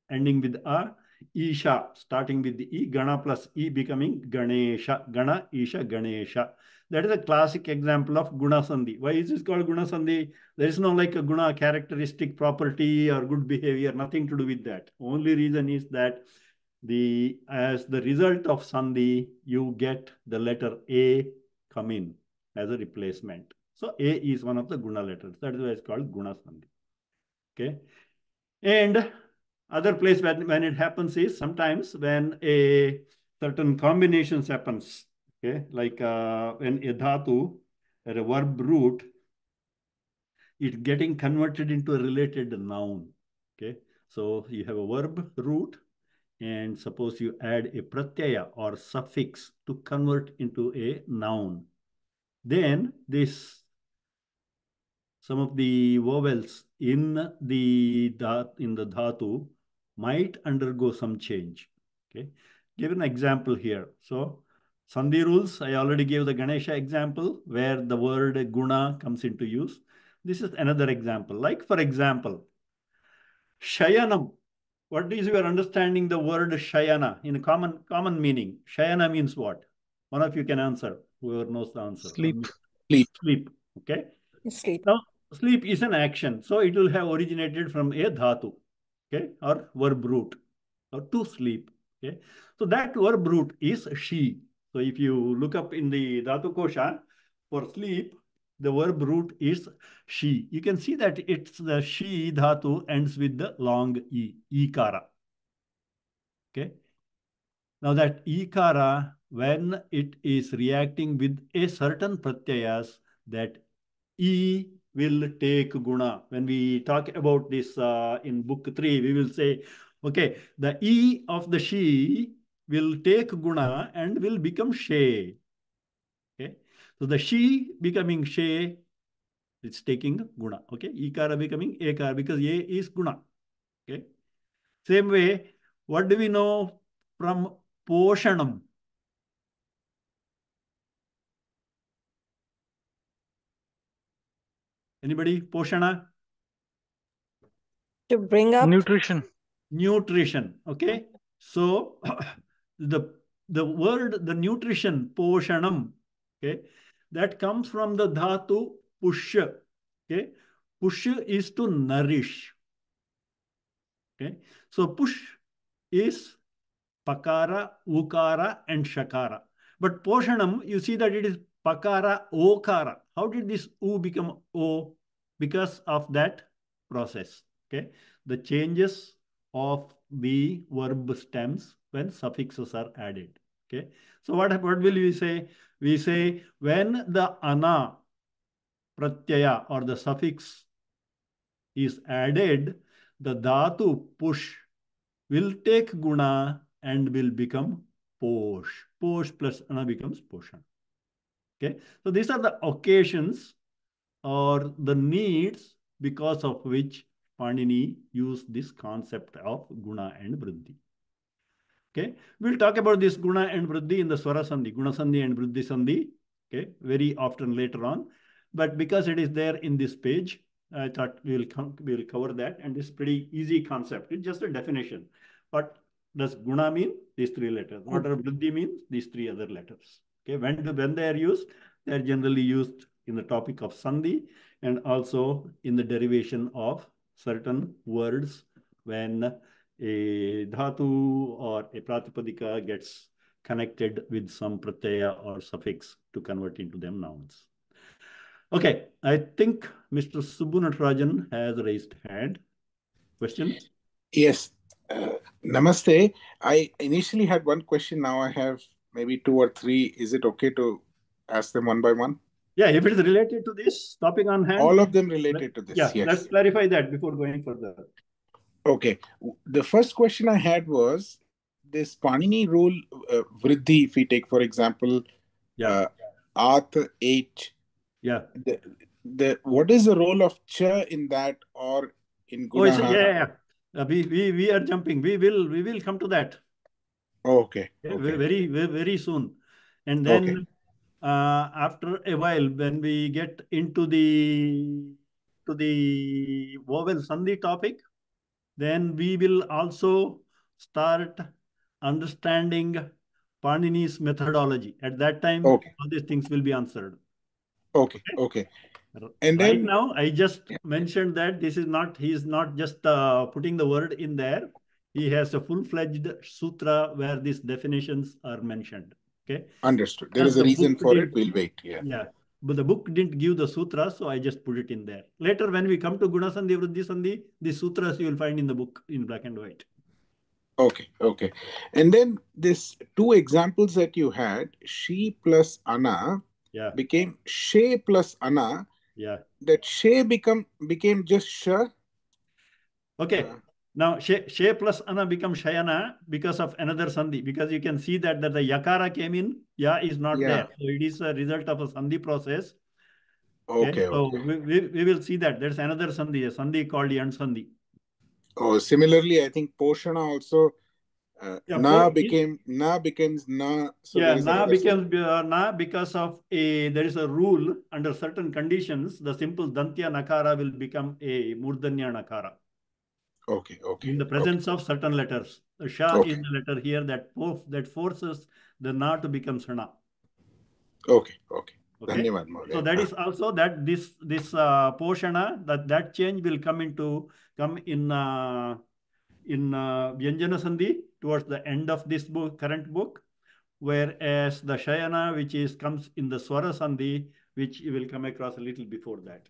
Speaker 4: ending with a, isha starting with the e, gana plus e becoming ganesha, gana, isha, ganesha. That is a classic example of guna sandhi. Why is this called guna sandhi? There is no like a guna characteristic property or good behavior, nothing to do with that. Only reason is that as the result of sandhi, you get the letter A come in as a replacement. So A is one of the guna letters. That is why it's called guna sandhi. Okay. And other place when it happens is sometimes when a certain combinations happens. Okay, like when a dhatu or a verb root, it getting converted into a related noun. Okay, so you have a verb root, and suppose you add a pratyaya or suffix to convert into a noun. Then some of the vowels in the dhatu might undergo some change. Okay, give an example here. So sandhi rules, I already gave the Ganesha example where the word guna comes into use. This is another example. Like for example, shayanam. What is your understanding the word shayana in a common meaning? Shayana means what? One of you can answer. Whoever knows the answer.
Speaker 9: Sleep.
Speaker 4: Sleep. Okay.
Speaker 3: Sleep.
Speaker 4: Now, sleep is an action. So it will have originated from a dhatu. Okay. Or verb root. Or to sleep. Okay. So that verb root is she. So if you look up in the dhatu kosha, for sleep, the verb root is she. You can see that it's the she dhatu ends with the long e, ikara. Okay. Now that ikara, when it is reacting with a certain pratyayas, that e will take guna. When we talk about this in book 3, we will say, okay, the e of the she will take guna and will become she. Okay. So the she becoming she, it's taking guna. Okay. Ikara becoming ekara because ye is guna. Okay. Same way, what do we know from poshanam? Anybody? Poshana?
Speaker 3: To bring up.
Speaker 9: Nutrition.
Speaker 4: Nutrition. Okay. So the word, the nutrition, poshanam, okay, that comes from the dhatu pusha. Okay. Pusha is to nourish. Okay. So push is pakara, ukara, and shakara. But poshanam, you see that it is pakara, okara. How did this u become o? Because of that process. Okay. The changes of the verb stems when suffixes are added. Okay. So what will we say? We say when the ana pratyaya or the suffix is added, the dhatu push will take guna and will become posh. Posh plus ana becomes poshan. Okay. So these are the occasions or the needs because of which Panini used this concept of guna and vriddhi. Okay. We'll talk about this guna and vriddhi in the swara sandhi, guna sandhi and vriddhi sandhi. Okay. Very often later on. But because it is there in this page, I thought we'll cover that. And it's pretty easy concept. It's just a definition. What does guna mean? These 3 letters. What does vriddhi mean? These 3 other letters. Okay. When they are used, they are generally used in the topic of sandhi and also in the derivation of certain words when a dhatu or a pratipadika gets connected with some pratyaya or suffix to convert into them nouns. Okay, I think Mr. Subbu Natarajan has raised hand. Question?
Speaker 10: Yes. Namaste. I initially had one question. Now I have maybe 2 or 3. Is it okay to ask them one by one?
Speaker 4: Yeah, if it is related to this topic on hand.
Speaker 10: All of them related to this,
Speaker 4: yeah,
Speaker 10: yes.
Speaker 4: Let's clarify that before going further.
Speaker 10: Okay. The first question I had was this Panini rule, vriddhi, if we take, for example, Ath, H.
Speaker 4: Yeah.
Speaker 10: What is the role of cha in that or in guna?
Speaker 4: We are jumping. We will come to that.
Speaker 10: Okay.
Speaker 4: Very soon. And then after a while, when we get into the vowel sandhi topic, then we will also start understanding Panini's methodology. At that time, all these things will be answered.
Speaker 10: Okay. And
Speaker 4: right
Speaker 10: then
Speaker 4: now, I just mentioned that this is not, he is not just putting the word in there. He has a full-fledged sutra where these definitions are mentioned. Okay.
Speaker 10: Understood. There is a reason for it. We'll wait.
Speaker 4: Yeah. But the book didn't give the sutra, so I just put it in there. Later, when we come to Guna Sandhi, Vriddhi Sandhi, the sutras you will find in the book in black and white.
Speaker 10: Okay. And then this 2 examples that you had, she plus ana, became she plus ana.
Speaker 4: Yeah.
Speaker 10: That she became just sha.
Speaker 4: Okay. Now, she plus ana becomes shayana because of another sandhi. Because you can see that the yakara came in, ya is not there. So it is a result of a sandhi process.
Speaker 10: Okay.
Speaker 4: So we will see that. There's another sandhi, a sandhi called yan sandhi.
Speaker 10: Oh, similarly, I think poshana also na becomes na. So
Speaker 4: na becomes na because of there is a rule under certain conditions. The simple dantya nakara will become a murdanya nakara.
Speaker 10: Okay.
Speaker 4: In the presence of certain letters. The sha is the letter here that forces the na to become sana.
Speaker 10: Okay.
Speaker 4: So that is also that this poshana, that change will come in Vyanjana Sandhi towards the end of this current book, whereas the Shayana, which comes in the Swara Sandhi, which you will come across a little before that.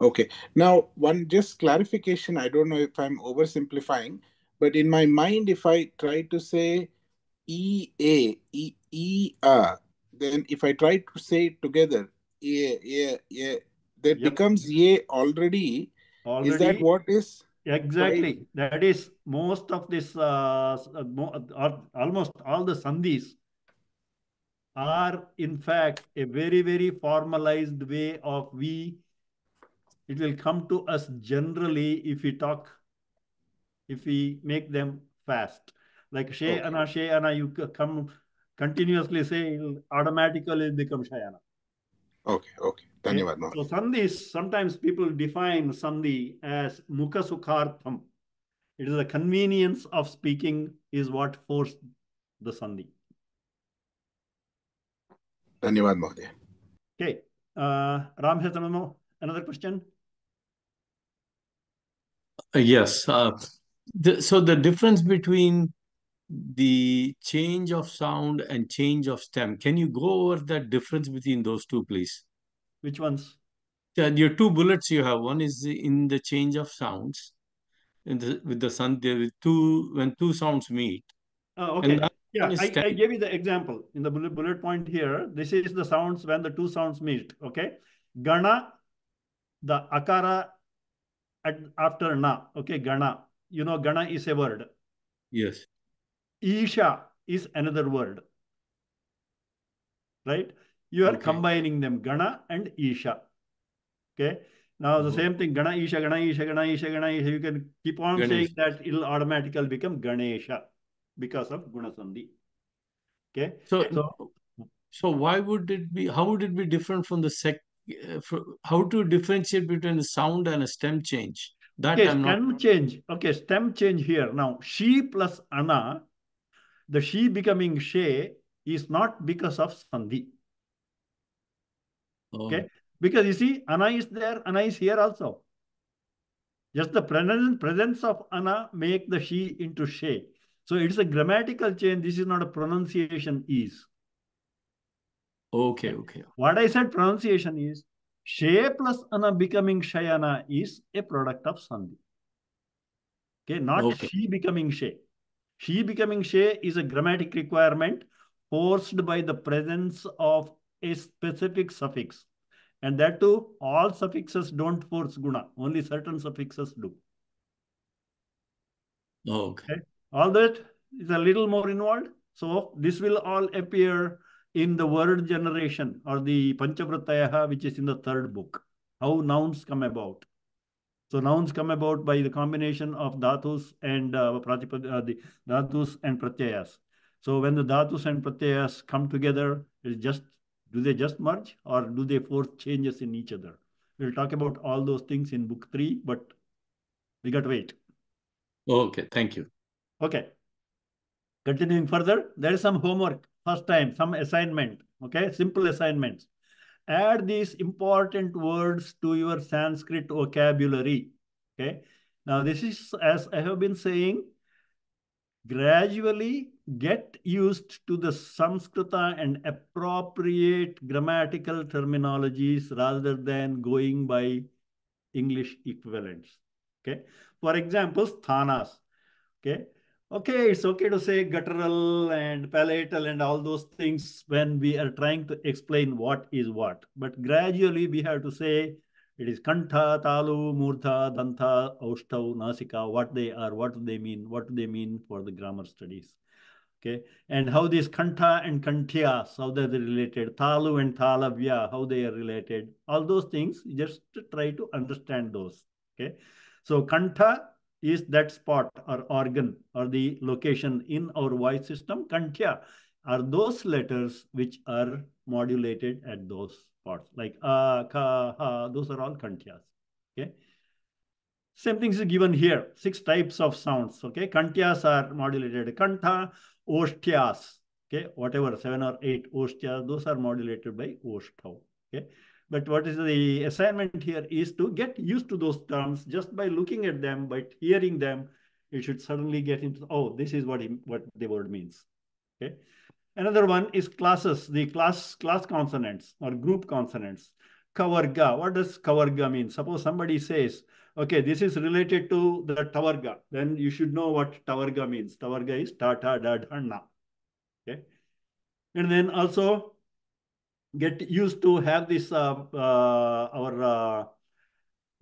Speaker 10: Okay. Now, one just clarification. I don't know if I'm oversimplifying, but in my mind, if I try to say E-A, E-E-A, then if I try to say it together, yeah, that becomes ye already. Is that what is?
Speaker 4: Exactly.
Speaker 10: Right?
Speaker 4: That is most of this, almost all the sandhis are in fact a very, very formalized way of it will come to us generally if we make them fast. Like shayana, you come continuously say, it'll automatically become shayana.
Speaker 10: Okay. Dhanyavad,
Speaker 4: So sandhis, sometimes people define sandhi as mukha sukhartham. It is the convenience of speaking is what forced the sandhi.
Speaker 10: Dhanyavad, Mahodaya.
Speaker 4: Okay. Ram has another question?
Speaker 7: Yes. So the difference between the change of sound and change of stem, can you go over that difference between those two, please?
Speaker 4: Which ones?
Speaker 7: Your two bullets you have. One is in the change of sounds, with the sandhya, when two sounds meet.
Speaker 4: Okay.
Speaker 7: And
Speaker 4: Yeah, I gave you the example in the bullet point here. This is the sounds when the two sounds meet. Okay. Gana, the akara after na. Okay, gana. You know, gana is a word.
Speaker 7: Yes.
Speaker 4: Isha is another word. Right? You are combining them, gana and isha. Okay. Now the same thing, gana isha, gana isha, gana isha, gana isha. You can keep on saying that it'll automatically become Ganesha because of guna sandhi. Okay.
Speaker 7: So why would it be? How would it be different from the how to differentiate between a sound and a stem change? That
Speaker 4: okay,
Speaker 7: I'm
Speaker 4: stem
Speaker 7: not.
Speaker 4: change. Okay, stem change here. Now, she plus ana, the she becoming she is not because of sandhi. Okay, because you see, ana is there, ana is here also. Just the presence of ana make the she into she. So it's a grammatical change. This is not a pronunciation is.
Speaker 7: Okay.
Speaker 4: What I said pronunciation is she plus ana becoming shayana is a product of sandhi. Okay, not she becoming she. She becoming she is a grammatic requirement forced by the presence of a specific suffix. And that too, all suffixes don't force guna. Only certain suffixes do.
Speaker 7: Okay.
Speaker 4: All that is a little more involved. So this will all appear in the word generation or the Panchavrittayaha, which is in the third book. How nouns come about. So nouns come about by the combination of dhatus and the dhatus and pratyayas. So when the dhatus and pratyayas come together, do they just merge or do they force changes in each other? We'll talk about all those things in book 3, but we got to wait.
Speaker 7: Okay, thank you.
Speaker 4: Okay. Continuing further, there is some homework. First time, some assignment. Okay, simple assignments. Add these important words to your Sanskrit vocabulary. Okay. Now, this is, as I have been saying, gradually get used to the Saṁskṛta and appropriate grammatical terminologies rather than going by English equivalents. Okay. For example, sthanas. Okay. Okay, it's okay to say guttural and palatal and all those things when we are trying to explain what is what. But gradually we have to say it is kantha, talu, murtha, danta, aushtav, nasika, what they are, what do they mean for the grammar studies. Okay, and how these kantha and kantyas, how they're related, talu and talavya, how they are related, all those things, just try to understand those. Okay, so kantha is that spot or organ or the location in our voice system. Kantya are those letters which are modulated at those spots, like a, ka, ha, those are all kantyas. Okay. Same thing is given here. 6 types of sounds. Okay. Kantyas are modulated. Kantha, oshtyas. Okay. Whatever, 7 or 8 oshtyas, those are modulated by oshtav. Okay. But what is the assignment here is to get used to those terms just by looking at them, by hearing them. You should suddenly get into, oh, this is what the word means. Okay. Another one is classes, the class consonants or group consonants. Kavarga. What does kavarga mean? Suppose somebody says, okay, this is related to the tavarga. Then you should know what tavarga means. Tavarga is ta, ta, da, dha, na. Okay. And then also get used to have this our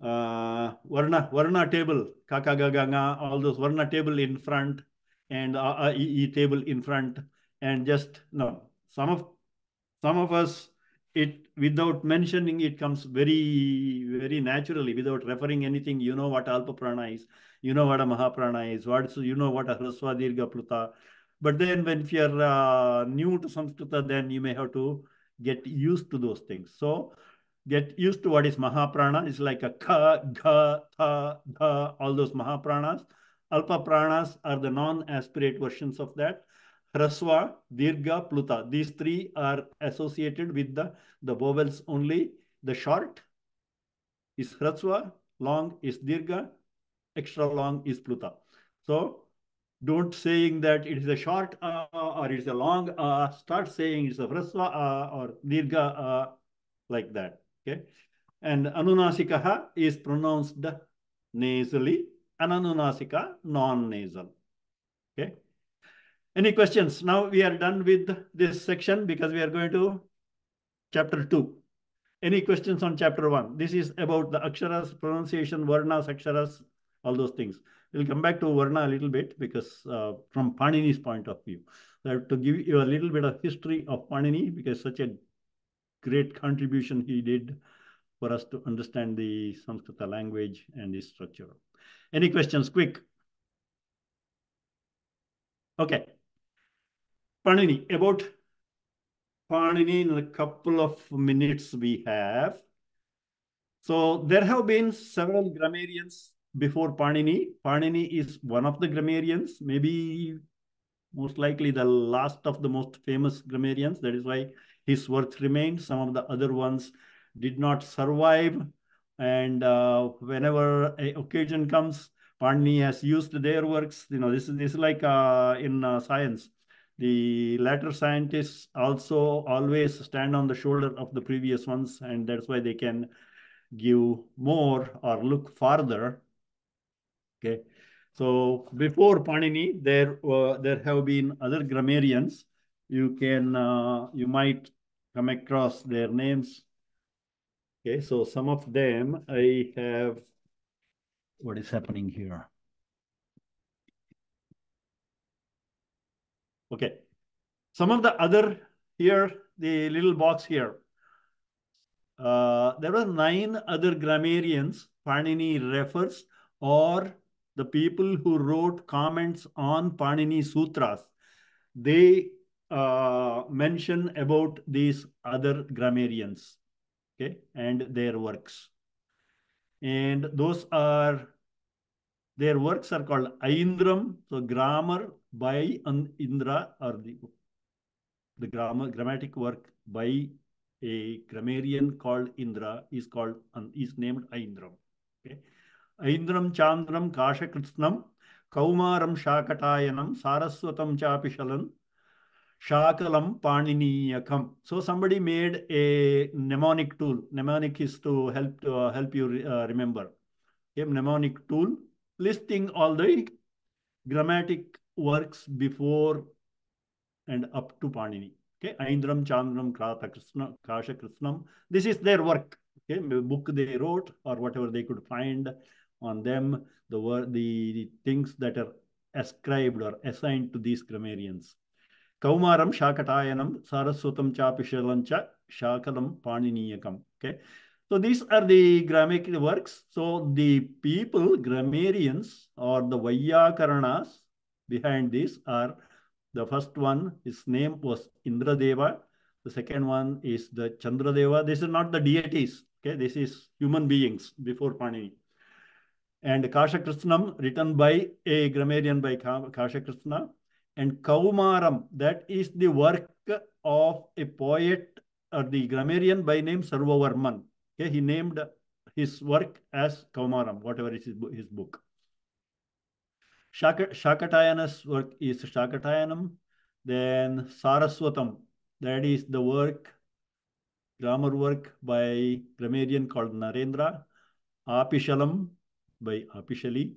Speaker 4: varna table, kaka, ga, ga, nga, all those varna table in front and e table in front, and just no. Some of us, it without mentioning it comes very, very naturally, without referring anything. You know what alpa prana is, you know what a mahaprana is, you know what a hrasva dirgha pluta. But then when if you're new to Sanskrita, then you may have to get used to those things. So get used to what is mahaprana. It's like a ka, gha, tha, dha, all those mahapranas. Alpa pranas are the non-aspirate versions of that. Hrasva, dirgha, pluta. These three are associated with the vowels only. The short is hrasva, long is dirgha, extra long is pluta. So don't saying that it is a short or it is a long start saying it's a hrasva or dirgha like that. Okay. And anunasikaha is pronounced nasally, ananunasika non-nasal. Okay. Any questions? Now we are done with this section because we are going to chapter 2. Any questions on chapter 1? This is about the aksharas, pronunciation, varnas, aksharas, all those things. We'll come back to varna a little bit because from Panini's point of view. I have to give you a little bit of history of Panini because such a great contribution he did for us to understand the Sanskrita language and its structure. Any questions? Quick. Okay. Panini. About Panini in a couple of minutes we have. So there have been several grammarians before Panini. Panini is one of the grammarians, maybe most likely the last of the most famous grammarians. That is why his works remain. Some of the other ones did not survive. And whenever an occasion comes, Panini has used their works. You know, this is like in science. The latter scientists also always stand on the shoulder of the previous ones, and that's why they can give more or look farther. Okay. So before Panini, there have been other grammarians. You might come across their names. Okay, so some of them I have. What is happening here? Okay, some of the other here, the little box here. There were 9 other grammarians Panini refers, or the people who wrote comments on Panini Sutras. They mention about these other grammarians, okay, and their works. And those are, their works are called Aindram, so grammar by Indra, or the grammatic work by a grammarian called Indra is named Aindram. Okay. Aindram Chandram Kāśakritsnam Kaumaram Śākatayanam Saraswatam Chapishalan Shakalam Paniniyakam. So somebody made a mnemonic tool. Mnemonic is to help you remember. A mnemonic tool listing all the grammatic works before and up to Panini. Okay, Aindram Chandram Kāśakritsnam. This is their work. Okay, book they wrote or whatever they could find on them, the things that are ascribed or assigned to these grammarians. Kaumaram Shakatayanam Saraswatam Chapishalancha Shakalam Paniniyakam. Okay. So these are the grammatical works. So the people, grammarians or the Vaiyakaranas behind this are, the first one, his name was Indradeva. The second one is the Chandradeva. This is not the deities. Okay. This is human beings before Panini. And Kāśakritsnam, written by a grammarian by Kāśakritsna. And Kaumaram, that is the work of a poet or the grammarian by name Sarvavarman. Okay, he named his work as Kaumaram, whatever is his book. Shakatayana's work is Shakatayanam. Then Saraswatam, that is the work, grammar work by grammarian called Narendra. Apishalam by Apishali.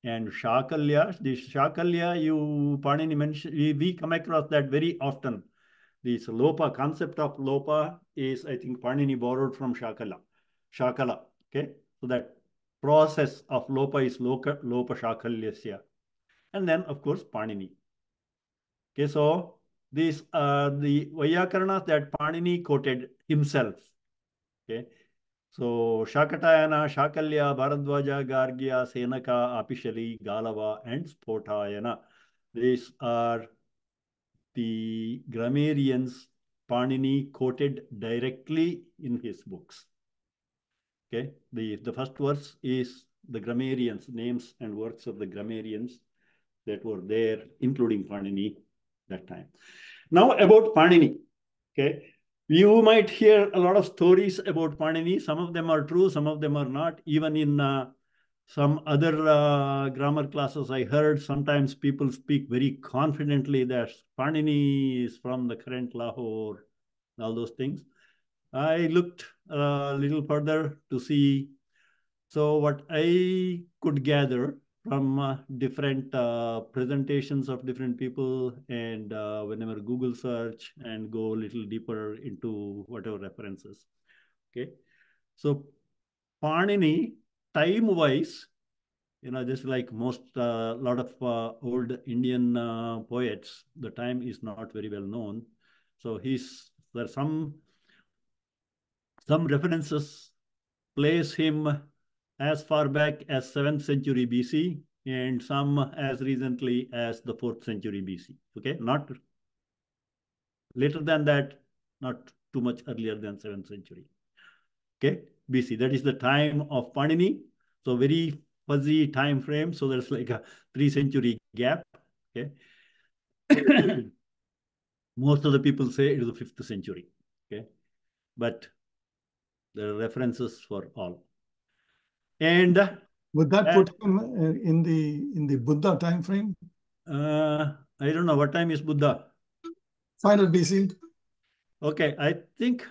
Speaker 4: And Shakalya, this Shakalya, you Panini mentioned, we come across that very often. This Lopa, concept of Lopa is, I think, Panini borrowed from Shakala. Okay? So that process of Lopa is Lopa Shakalyasya. And then, of course, Panini. Okay, so these are the Vaiyakaranas that Panini quoted himself. Okay, so Shakatayana, Shakalya, Bharadwaja, Gargya, Senaka, Apishali, Galava, and Spotayana. These are the grammarians Panini quoted directly in his books. Okay, the first verse is the grammarians, names and works of the grammarians that were there, including Panini that time. Now about Panini. Okay, you might hear a lot of stories about Panini. Some of them are true, some of them are not. Even in some other grammar classes, I heard sometimes people speak very confidently that Panini is from the current Lahore, all those things. I looked a little further to see. So what I could gather from different presentations of different people, and whenever Google search and go a little deeper into whatever references. Okay, so Panini, time-wise, just like most lot of old Indian poets, the time is not very well known. So there's some references place him as far back as 7th century BC, and some as recently as the 4th century BC. Okay, not later than that, not too much earlier than 7th century. Okay, BC. That is the time of Panini. So very fuzzy time frame. So there's like a 3-century gap. Okay. Most of the people say it is the 5th century. Okay, but there are references for all. And
Speaker 11: would that put him in the Buddha time frame?
Speaker 4: I don't know. What time is Buddha?
Speaker 11: Final BC.
Speaker 4: Okay, I think,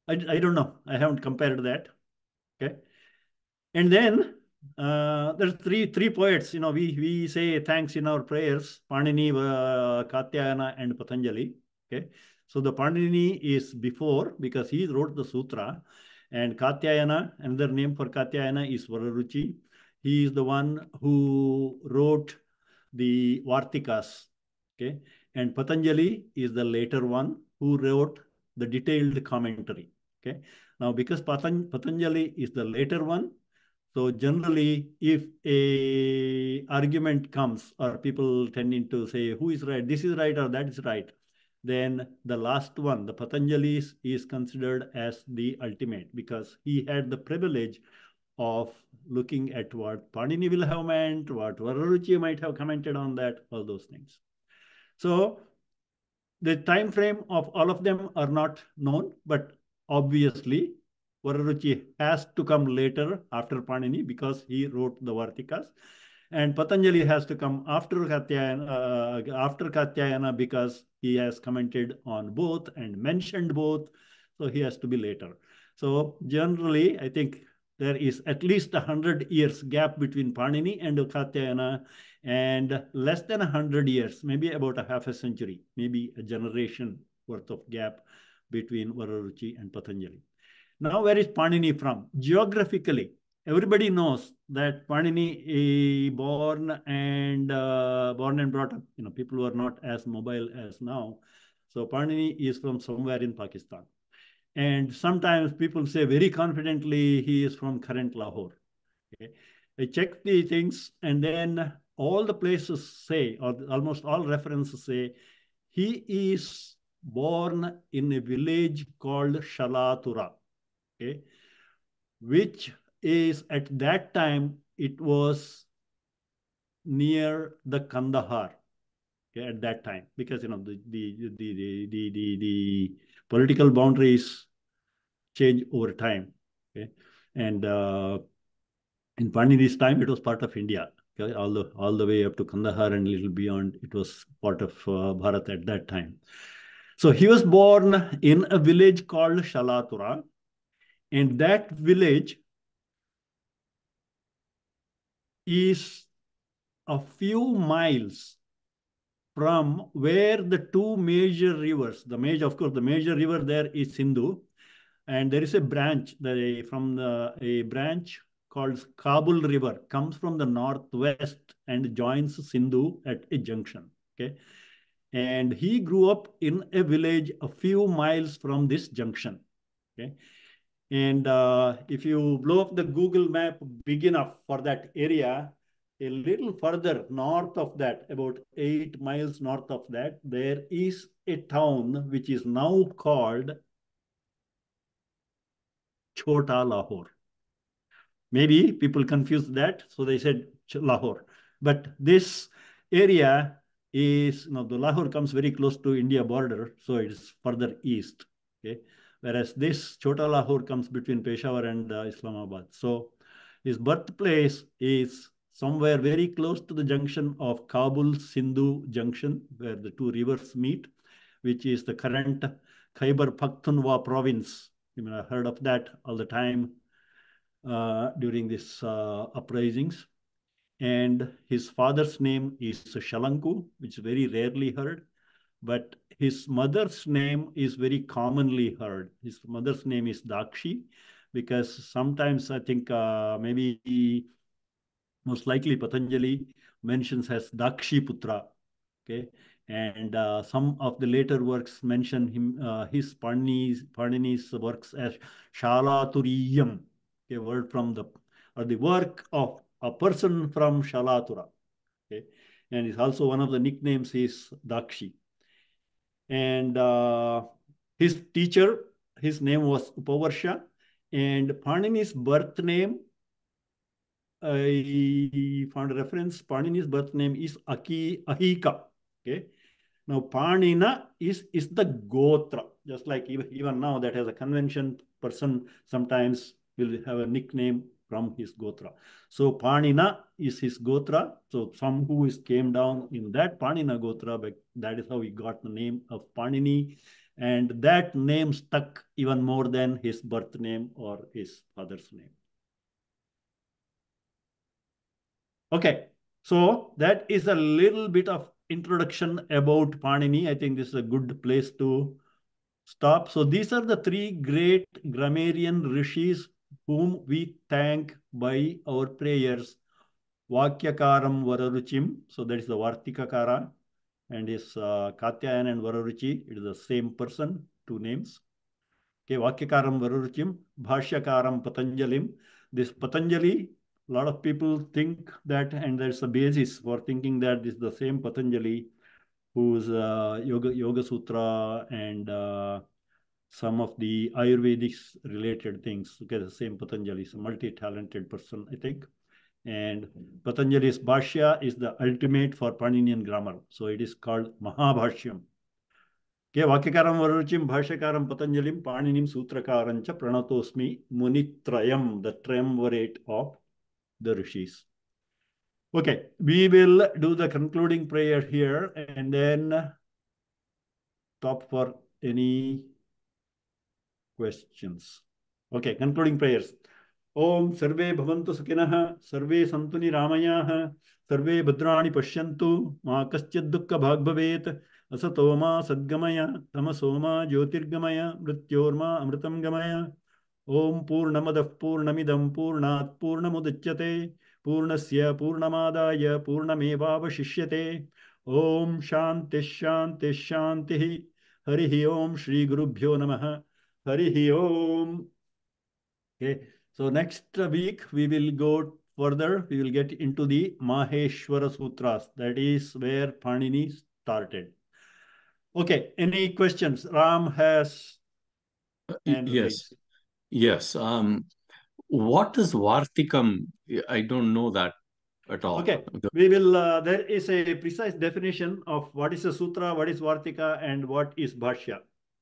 Speaker 4: I don't know. I haven't compared that. Okay. And then there's three poets. We say thanks in our prayers: Panini, Katyayana, and Patanjali. Okay. So the Panini is before, because he wrote the sutra. And Katyayana, another name for Katyayana is Vararuchi. He is the one who wrote the Vartikas. Okay. And Patanjali is the later one who wrote the detailed commentary. Okay. Now, because Patanjali is the later one, so generally, if a argument comes or people tending to say who is right, this is right or that is right, then the last one, the Patanjali, is considered as the ultimate, because he had the privilege of looking at what Panini will have meant, what Vararuchi might have commented on that, all those things. So the time frame of all of them are not known, but obviously Vararuchi has to come later after Panini because he wrote the Vartikas, and Patanjali has to come after Katyayana because he has commented on both and mentioned both, so he has to be later. So generally, I think there is at least 100 years gap between Panini and Katyayana, and less than 100 years, maybe about a half a century, maybe a generation worth of gap between Vararuchi and Patanjali. Now, where is Panini from? Geographically, everybody knows that Panini is born and brought up. People who are not as mobile as now. So Panini is from somewhere in Pakistan. And sometimes people say very confidently he is from current Lahore. Okay. I check the things, and then all the places say, or almost all references say, he is born in a village called Shalatura. Okay, which is at that time, it was near the Kandahar. Okay, at that time, because the political boundaries change over time. Okay, and in Panini's time, it was part of India. Okay, all the way up to Kandahar and a little beyond. It was part of Bharat at that time. So he was born in a village called Shalatura, and that village is a few miles from where the two major rivers, of course, the major river there is Sindhu, and there is a branch, a branch called Kabul River comes from the northwest and joins Sindhu at a junction. Okay, and he grew up in a village a few miles from this junction. Okay, and if you blow up the Google map big enough for that area, a little further north of that, about 8 miles north of that, there is a town which is now called Chota Lahore. Maybe people confused that, so they said Lahore. But this area is, the Lahore comes very close to India border, so it is further east. Okay, whereas this Chota Lahore comes between Peshawar and Islamabad. So his birthplace is somewhere very close to the junction of Kabul-Sindhu junction, where the two rivers meet, which is the current Khyber Pakhtunkhwa province. You may have heard of that all the time during this uprisings. And his father's name is Shalanku, which is very rarely heard. But his mother's name is very commonly heard. His mother's name is Dakshi, because sometimes I think maybe most likely Patanjali mentions as Dakshi Putra. Okay, and some of the later works mention his Panini's works as Shalaturiyam, a word from the work of a person from Shalatura. Okay, and it's also one of the nicknames is Dakshi. And his teacher, his name was Upavarsha, and Panini's birth name, I found a reference. Panini's birth name is Ahika. Okay. Now Panina is the Gotra. Just like even now that has a convention, person sometimes will have a nickname from his Gotra. So Panina is his Gotra. So some who came down in that Panina Gotra, but that is how he got the name of Panini. And that name stuck even more than his birth name or his father's name. Okay, so that is a little bit of introduction about Panini. I think this is a good place to stop. So these are the three great grammarian rishis whom we thank by our prayers. Vakyakaram Vararuchim, so that is the Vartikakara, and his Katyayan and Vararuchi, it is the same person, two names. Okay, Vakyakaram Vararuchim, Bhashyakaram Patanjalim. This Patanjali, a lot of people think that, and there's a basis for thinking that this is the same Patanjali whose Yoga Sutra and some of the Ayurvedic related things. Okay, the same Patanjali is a multi-talented person, I think. And Patanjali's Bhashya is the ultimate for Paninian grammar. So it is called Mahabhashyam. Okay, Vakyakaram Vararuchim Bhashyakaram Patanjalim Paninim Sutrakarancha Pranatosmi Munitrayam, the triumvirate of the rishis. Okay, we will do the concluding prayer here and then stop for any questions. Okay, concluding prayers. Om Sarve Bhavantu Sukhinah, Sarve Santu Niramayaha, Sarve Bhadrani Pashyantu, Ma Kaschid Dukkha Bhag Bhavet, Asatoma Sadgamaya, Tamasoma Jyotirgamaya, Mrityorma Amritam Gamaya. Om Purnamadav Purnamidam Purnat Purnamudachyate, Purnasya Purnamadaya Purnamevavashishyate. Om Shanti Shanti Shanti. Harihi Om Shri Gurubhyo Namaha. Harihi Om. Okay, so next week we will go further. We will get into the Maheshwara Sutras. That is where Panini started. Okay, any questions? Ram has hand raised.
Speaker 7: Yes. What is Vartikam? I don't know that at all.
Speaker 4: Okay, we will, there is a precise definition of what is a sutra, what is Vartika, and what is Bhashya.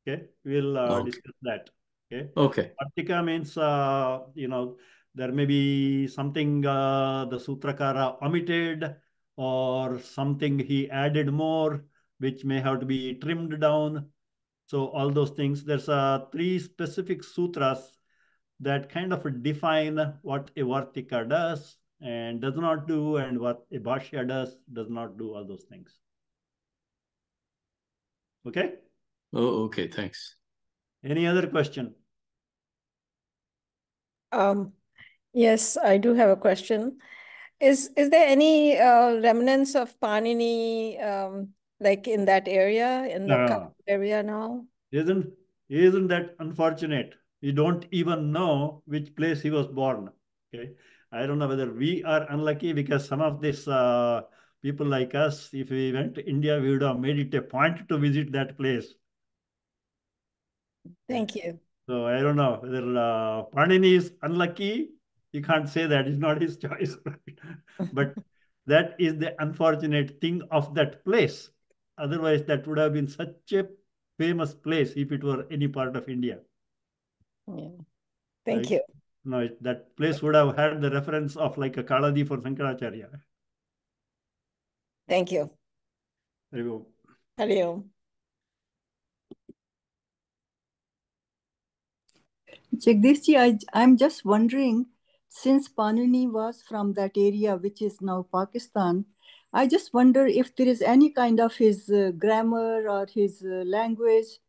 Speaker 4: Okay, we will discuss that. Okay.
Speaker 7: Okay.
Speaker 4: Vartika means, There may be something the Sutrakara omitted, or something he added more, which may have to be trimmed down. So all those things. There's 3 specific sutras that kind of define what a Vartika does and does not do, and what a Bhashya does not do, all those things. Okay?
Speaker 7: Oh, okay, thanks.
Speaker 4: Any other question?
Speaker 3: Yes, I do have a question. Is there any remnants of Panini like in that area, in the
Speaker 4: No.
Speaker 3: area now?
Speaker 4: Isn't that unfortunate? You don't even know which place he was born. Okay, I don't know whether we are unlucky, because some of these people like us, if we went to India, we would have made it a point to visit that place.
Speaker 3: Thank you.
Speaker 4: So I don't know whether Panini is unlucky. You can't say that. It's not his choice. But that is the unfortunate thing of that place. Otherwise, that would have been such a famous place if it were any part of India.
Speaker 3: Yeah. Thank
Speaker 4: Right?
Speaker 3: you.
Speaker 4: No, that place would have had the reference of like a Kaladi for Shankaracharya.
Speaker 3: Thank you.
Speaker 4: There you go.
Speaker 3: Hari Om.
Speaker 8: Jagdishji, I'm just wondering, since Panini was from that area, which is now Pakistan, I just wonder if there is any kind of his grammar or his language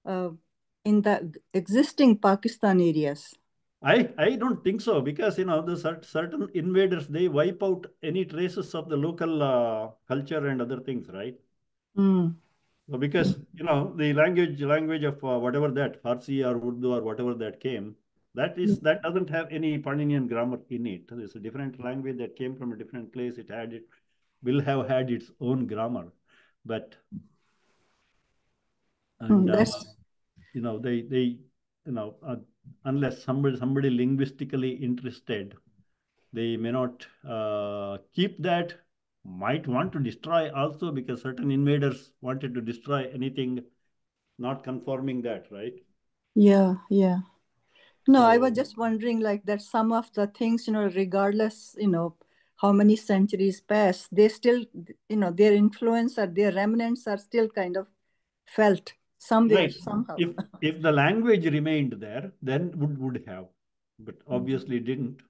Speaker 8: in the existing Pakistan areas.
Speaker 4: I don't think so, because the certain invaders, they wipe out any traces of the local culture and other things, right?
Speaker 8: Mm.
Speaker 4: So because the language of whatever that Farsi or Urdu or whatever that came, that doesn't have any Paninian grammar in it. It's a different language that came from a different place. It will have had its own grammar, but unless somebody linguistically interested, they may not keep that. Might want to destroy also, because certain invaders wanted to destroy anything not conforming that, right?
Speaker 8: Yeah. No,
Speaker 4: So,
Speaker 8: I was just wondering like that some of the things, regardless, how many centuries pass, they still, their influence or their remnants are still kind of felt somewhere,
Speaker 4: right.
Speaker 8: somehow.
Speaker 4: If the language remained there, then would have, but obviously didn't.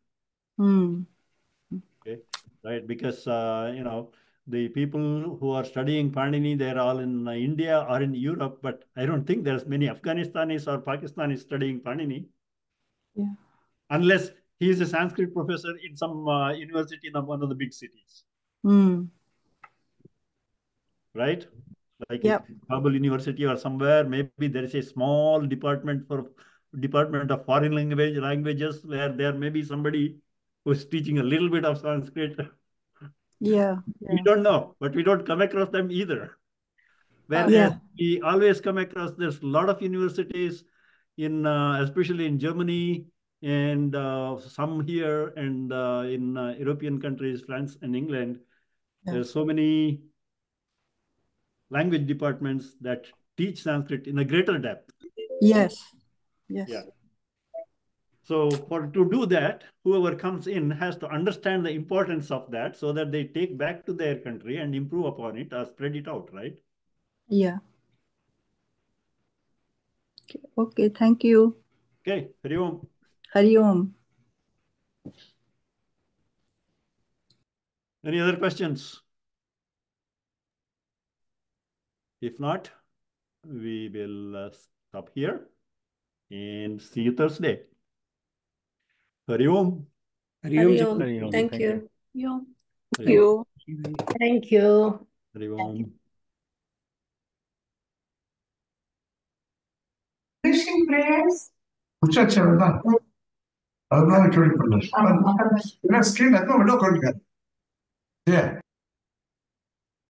Speaker 4: Okay, right? Because the people who are studying Panini, they're all in India or in Europe, but I don't think there's many Afghanistanis or Pakistanis studying Panini.
Speaker 8: Yeah.
Speaker 4: Unless he is a Sanskrit professor in some university in one of the big cities. Right? Like Kabul University or somewhere, maybe there is a small department of foreign languages, where there may be somebody who's teaching a little bit of Sanskrit.
Speaker 8: Yeah.
Speaker 4: We don't know, but we don't come across them either. Whereas we always come across, there's a lot of universities in, especially in Germany, and some here, and in European countries, France and England. There's so many language departments that teach Sanskrit in a greater depth.
Speaker 8: Yes.
Speaker 4: Yeah. So to do that, whoever comes in has to understand the importance of that, so that they take back to their country and improve upon it or spread it out, right?
Speaker 8: Yeah. Okay, thank you.
Speaker 4: Okay, Hari Om.
Speaker 8: Hari Om.
Speaker 4: Any other questions? If not, we will stop here and see you Thursday. Hari Om.
Speaker 5: Hari Om. Thank you.
Speaker 1: Thank you.
Speaker 5: Thank you.
Speaker 4: Hari Om.
Speaker 5: Finishing prayers.
Speaker 12: Yeah.